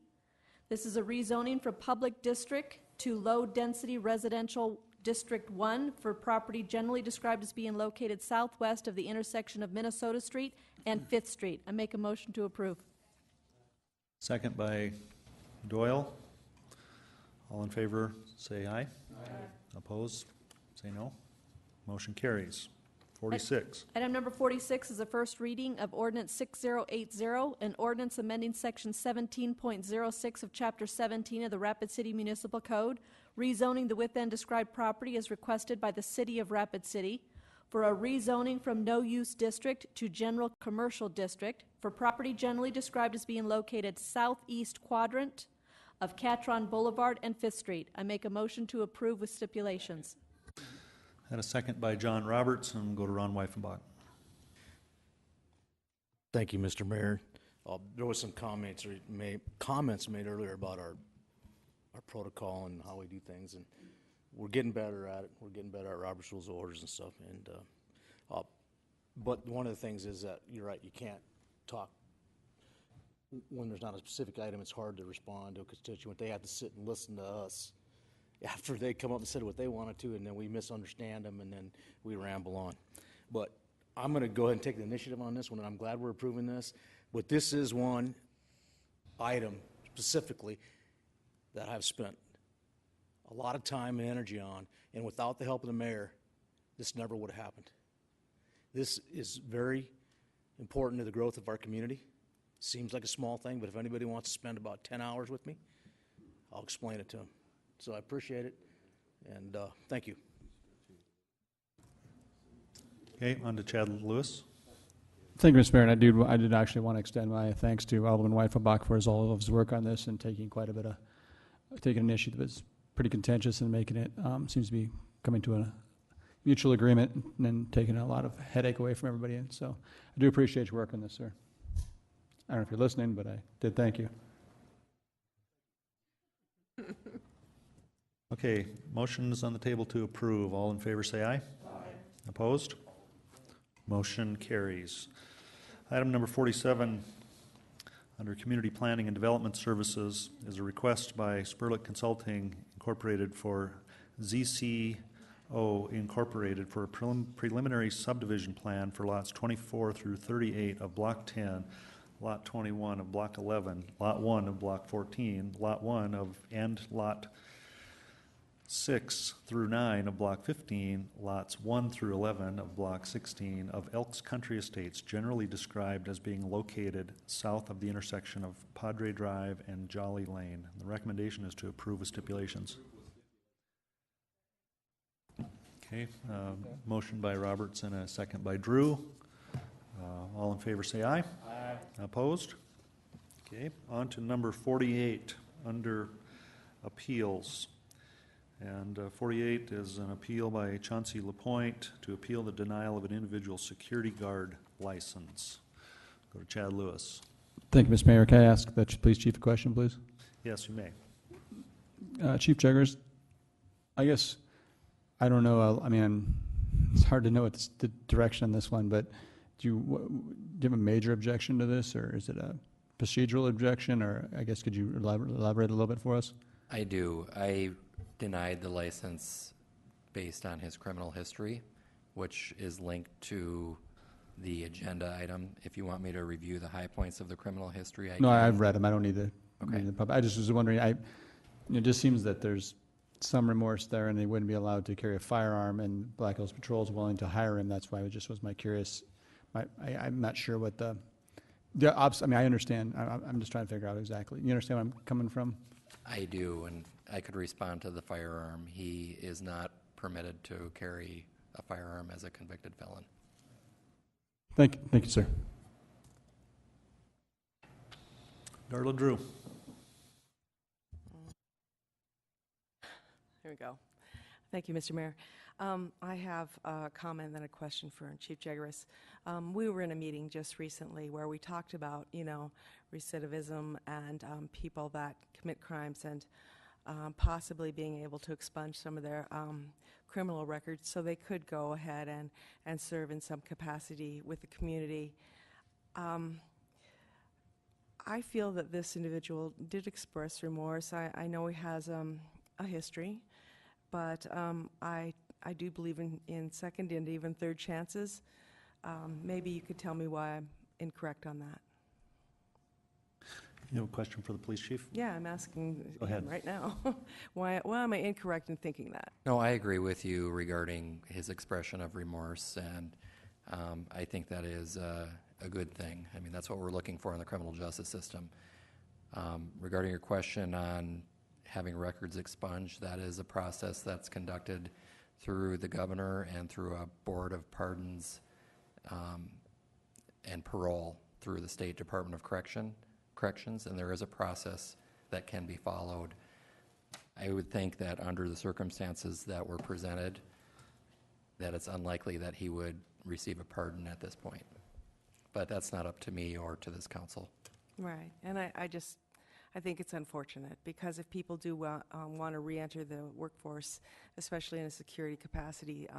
This is a rezoning from Public District to Low Density Residential District 1 for property generally described as being located southwest of the intersection of Minnesota Street and 5th Street. I make a motion to approve. Second by Doyle. All in favor, say aye. Aye. Opposed, say no. Motion carries. 46. Item number 46 is a first reading of ordinance 6080, an ordinance amending section 17.06 of chapter 17 of the Rapid City Municipal Code, rezoning the within described property as requested by the city of Rapid City for a rezoning from no-use district to general commercial district for property generally described as being located southeast quadrant of Catron Boulevard and Fifth Street. I make a motion to approve with stipulations. And a second by John Roberts, and go to Ron Weifenbach. Thank you, Mr. Mayor. There was some comments made earlier about our protocol and how we do things, and we're getting better at it. We're getting better at Robert's Rules of Orders and stuff. And but one of the things is that you're right. You can't talk when there's not a specific item. It's hard to respond to a constituent. They have to sit and listen to us after they come up and said what they wanted to, and then we misunderstand them, and then we ramble on. But I'm going to go ahead and take the initiative on this one, and I'm glad we're approving this. But this is one item specifically that I've spent a lot of time and energy on, and without the help of the mayor, this never would have happened. This is very important to the growth of our community. Seems like a small thing, but if anybody wants to spend about 10 hours with me, I'll explain it to them. So I appreciate it, and thank you. Okay, on to Chad Lewis. Thank you, Mr. Mayor. And I did actually want to extend my thanks to Alderman Weifenbach for all of his work on this and taking an issue that was pretty contentious and making it, seems to be coming to a mutual agreement and then taking a lot of headache away from everybody. And so I do appreciate your work on this, sir. I don't know if you're listening, but I did thank you. Okay, motions on the table to approve. All in favor say aye. Aye. Opposed? Motion carries. Item number 47, under Community Planning and Development Services, is a request by Spurlick Consulting Incorporated for ZCO Incorporated for a preliminary subdivision plan for lots 24 through 38 of Block 10, Lot 21 of Block 11, Lot 1 of Block 14, Lot 1 of and Lot 6 through 9 of Block 15, Lots 1 through 11 of Block 16 of Elks Country Estates, generally described as being located south of the intersection of Padre Drive and Jolly Lane. The recommendation is to approve with stipulations. Okay, motion by Roberts and a second by Drew. All in favor say aye. Aye. Opposed? Okay, on to number 48 under appeals. And 48 is an appeal by Chauncey LaPointe to appeal the denial of an individual security guard license. Go to Chad Lewis. Thank you, Mr. Mayor. Can I ask the police chief a question, please? Yes, you may. Chief Jeggers, I guess, I don't know, I mean, it's hard to know what's the direction on this one, but do you have a major objection to this, or is it a procedural objection, or I guess could you elaborate a little bit for us? I do. I denied the license based on his criminal history, which is linked to the agenda item. If you want me to review the high points of the criminal history, I can. I've read them. I don't need to. Okay. I just was wondering. It just seems that there's some remorse there, and they wouldn't be allowed to carry a firearm. And Black Hills Patrol is willing to hire him. That's why it just was my curious. I'm not sure what the ops. I mean, I understand. I'm just trying to figure out exactly. You understand where I'm coming from? I do, and I could respond to the firearm. He is not permitted to carry a firearm as a convicted felon. Thank you, sir. Darla Drew. Here we go. Thank you, Mr. Mayor. I have a comment and then a question for Chief Jeggers. We were in a meeting just recently where we talked about, recidivism and people that commit crimes and possibly being able to expunge some of their criminal records so they could go ahead and serve in some capacity with the community. I feel that this individual did express remorse. I know he has a history, but I do believe in second and even third chances. Maybe you could tell me why I'm incorrect on that. You have a question for the police chief? Yeah, I'm asking Go ahead. him right now. Why am I incorrect in thinking that? No, I agree with you regarding his expression of remorse, and I think that is a good thing. I mean, that's what we're looking for in the criminal justice system. Regarding your question on having records expunged, that is a process that's conducted through the governor and through a board of pardons and parole through the State Department of Corrections, and there is a process that can be followed. I would think that under the circumstances that were presented, that it's unlikely that he would receive a pardon at this point. But that's not up to me or to this council. Right, and I think it's unfortunate, because if people do want to reenter the workforce, especially in a security capacity,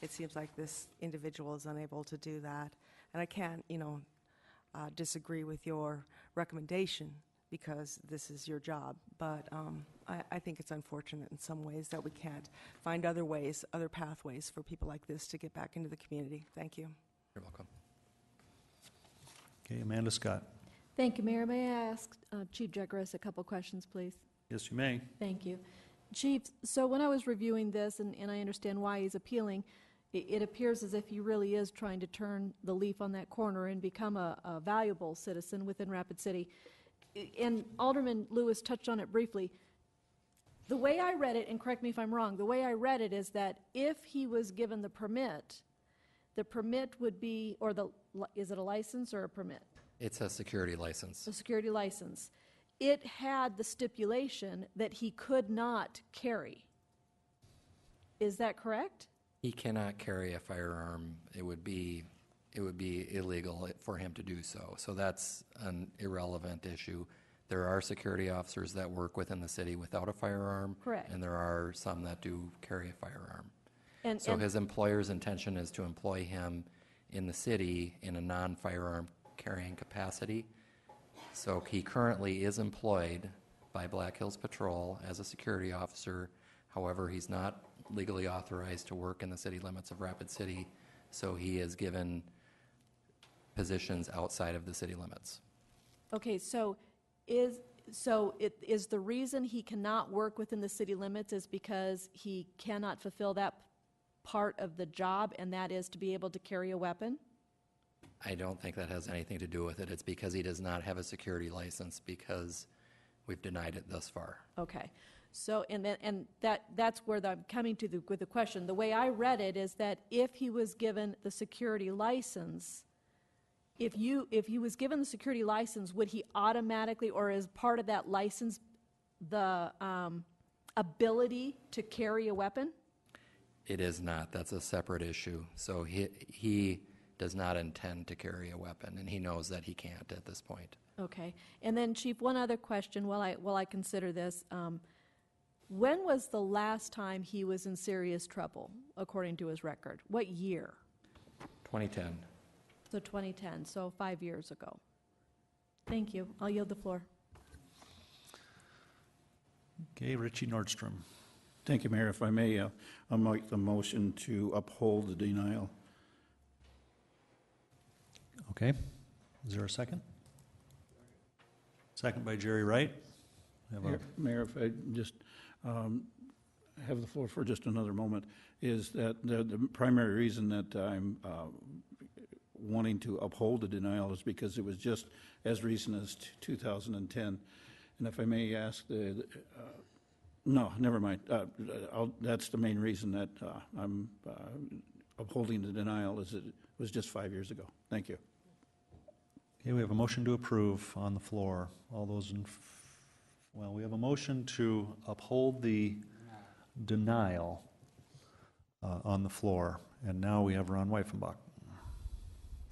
it seems like this individual is unable to do that. And I can't, disagree with your recommendation, because this is your job. But I think it's unfortunate in some ways that we can't find other ways, other pathways for people like this to get back into the community. Thank you. You're welcome. Okay, Amanda Scott. Thank you, Mayor. May I ask Chief Jegris a couple questions, please? Yes, you may. Thank you. Chief, so when I was reviewing this, and I understand why he's appealing, it appears as if he really is trying to turn the leaf on that corner and become a valuable citizen within Rapid City. And Alderman Lewis touched on it briefly. The way I read it, and correct me if I'm wrong, the way I read it is that if he was given the permit would be, or is it a license or a permit? It's a security license. A security license. It had the stipulation that he could not carry. Is that correct? He cannot carry a firearm. It would be illegal for him to do so. So that's an irrelevant issue. There are security officers that work within the city without a firearm. Correct. And there are some that do carry a firearm. So his employer's intention is to employ him in the city in a non-firearm carrying capacity. So he currently is employed by Black Hills Patrol as a security officer. However, he's not legally authorized to work in the city limits of Rapid City, so he is given positions outside of the city limits. Okay, so is the reason he cannot work within the city limits is because he cannot fulfill that part of the job, and that is to be able to carry a weapon? I don't think that has anything to do with it. It's because he does not have a security license, because we've denied it thus far. Okay. So, that's where I'm coming to with the question. The way I read it is that if he was given the security license, if he was given the security license, would he automatically, or as part of that license, the ability to carry a weapon? It is not. That's a separate issue. So he does not intend to carry a weapon, and he knows that he can't at this point. Okay. And then, Chief, one other question while I consider this. When was the last time he was in serious trouble, according to his record? What year? 2010. So 2010, so 5 years ago. Thank you. I'll yield the floor. Okay, Richie Nordstrom. Thank you, Mayor. If I may, I'll make the motion to uphold the denial. Okay. Is there a second? Second by Jerry Wright. Mayor, if I just have the floor for just another moment, is that the primary reason that I'm wanting to uphold the denial is because it was just as recent as 2010. And if I may ask no, never mind. That's the main reason that I'm upholding the denial, is it was just 5 years ago. Thank you. Okay, we have a motion to approve on the floor. All those we have a motion to uphold the denial on the floor, and now we have Ron Weifenbach.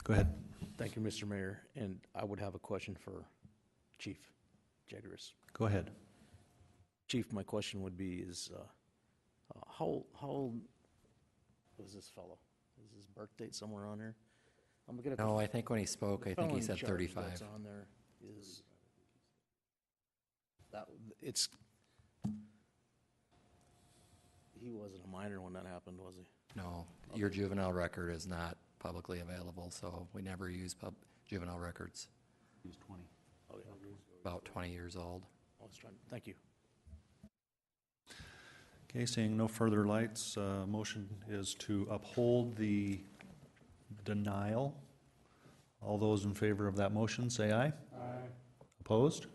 Go ahead. Thank you, Mr. Mayor, and I would have a question for Chief Jegris. Go ahead. Chief, my question would be how old was this fellow? Is his birth date somewhere on here? No, I think when he spoke, I think he said 35. That's on there is that he wasn't a minor when that happened, was he? No, your juvenile record is not publicly available, so we never use juvenile records. He was 20. About 20 years old. Thank you. Okay, seeing no further lights, motion is to uphold the denial. All those in favor of that motion, say aye. Aye. Opposed?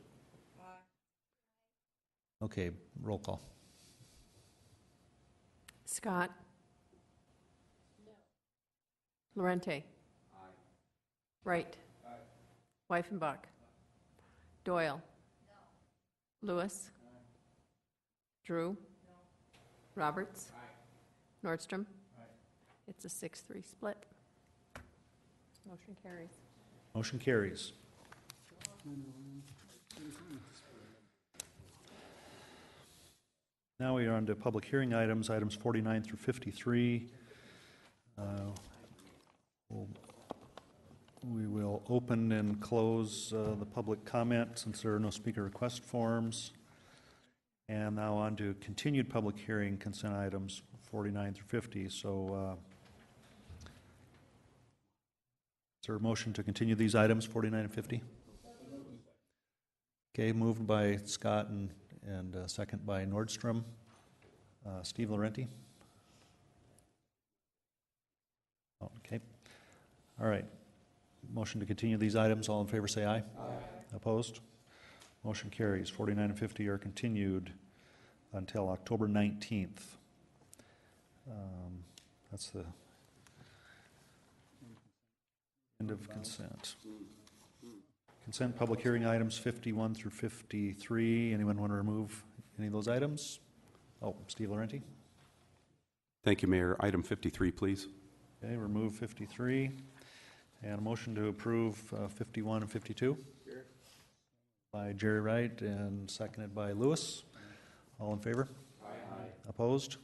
Aye. Okay, roll call. Scott? No. Lorente? Aye. Wright? Aye. Wyffenbach? Doyle? No. Lewis? Aye. Drew? No. Roberts? Aye. Nordstrom? Aye. It's a 6-3 split. Motion carries. Motion carries. Now we are on to public hearing items, items 49 through 53. We will open and close the public comment since there are no speaker request forms. And now on to continued public hearing consent items 49 through 50. So is there a motion to continue these items 49 and 50? Okay, moved by Scott and second by Nordstrom. Steve Laurenti? Oh, okay. All right. Motion to continue these items. All in favor say aye. Aye. Opposed? Motion carries. 49 and 50 are continued until October 19th. That's the end of consent. Consent public hearing items 51 through 53. Anyone want to remove any of those items? Oh, Steve Laurenti. Thank you, Mayor. Item 53, please. Okay, remove 53. And a motion to approve 51 and 52. Sure. By Jerry Wright and seconded by Lewis. All in favor? Aye. Opposed?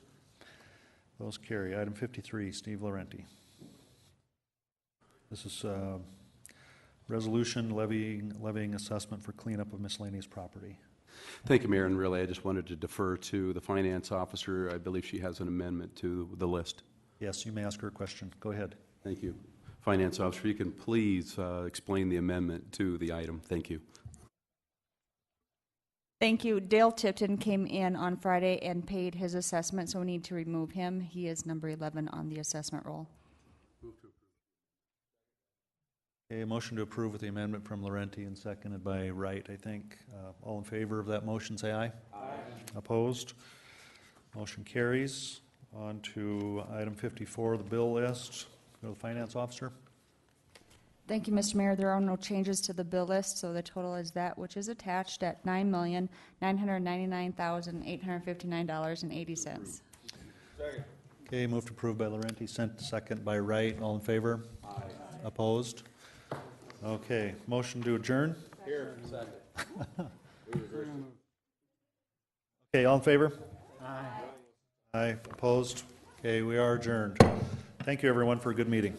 Those carry. Item 53, Steve Laurenti. This is resolution levying assessment for cleanup of miscellaneous property. Thank you, Mayor. And really, I just wanted to defer to the finance officer. I believe she has an amendment to the list. Yes, you may ask her a question. Go ahead. Thank you. Finance officer, you can please explain the amendment to the item. Thank you. Thank you. Dale Tipton came in on Friday and paid his assessment, so we need to remove him. He is number 11 on the assessment roll. Okay, motion to approve with the amendment from Laurenti and seconded by Wright, I think. All in favor of that motion, say aye. Aye. Opposed? Motion carries. On to item 54, the bill list. Go to the finance officer. Thank you, Mr. Mayor. There are no changes to the bill list, so the total is that which is attached at $9,999,859.80. Okay, moved to approve by Laurenti, second by Wright. All in favor? Aye. Opposed? Okay, motion to adjourn. Here, second. Okay, all in favor? Aye. Aye. Opposed? Okay, we are adjourned. Thank you, everyone, for a good meeting.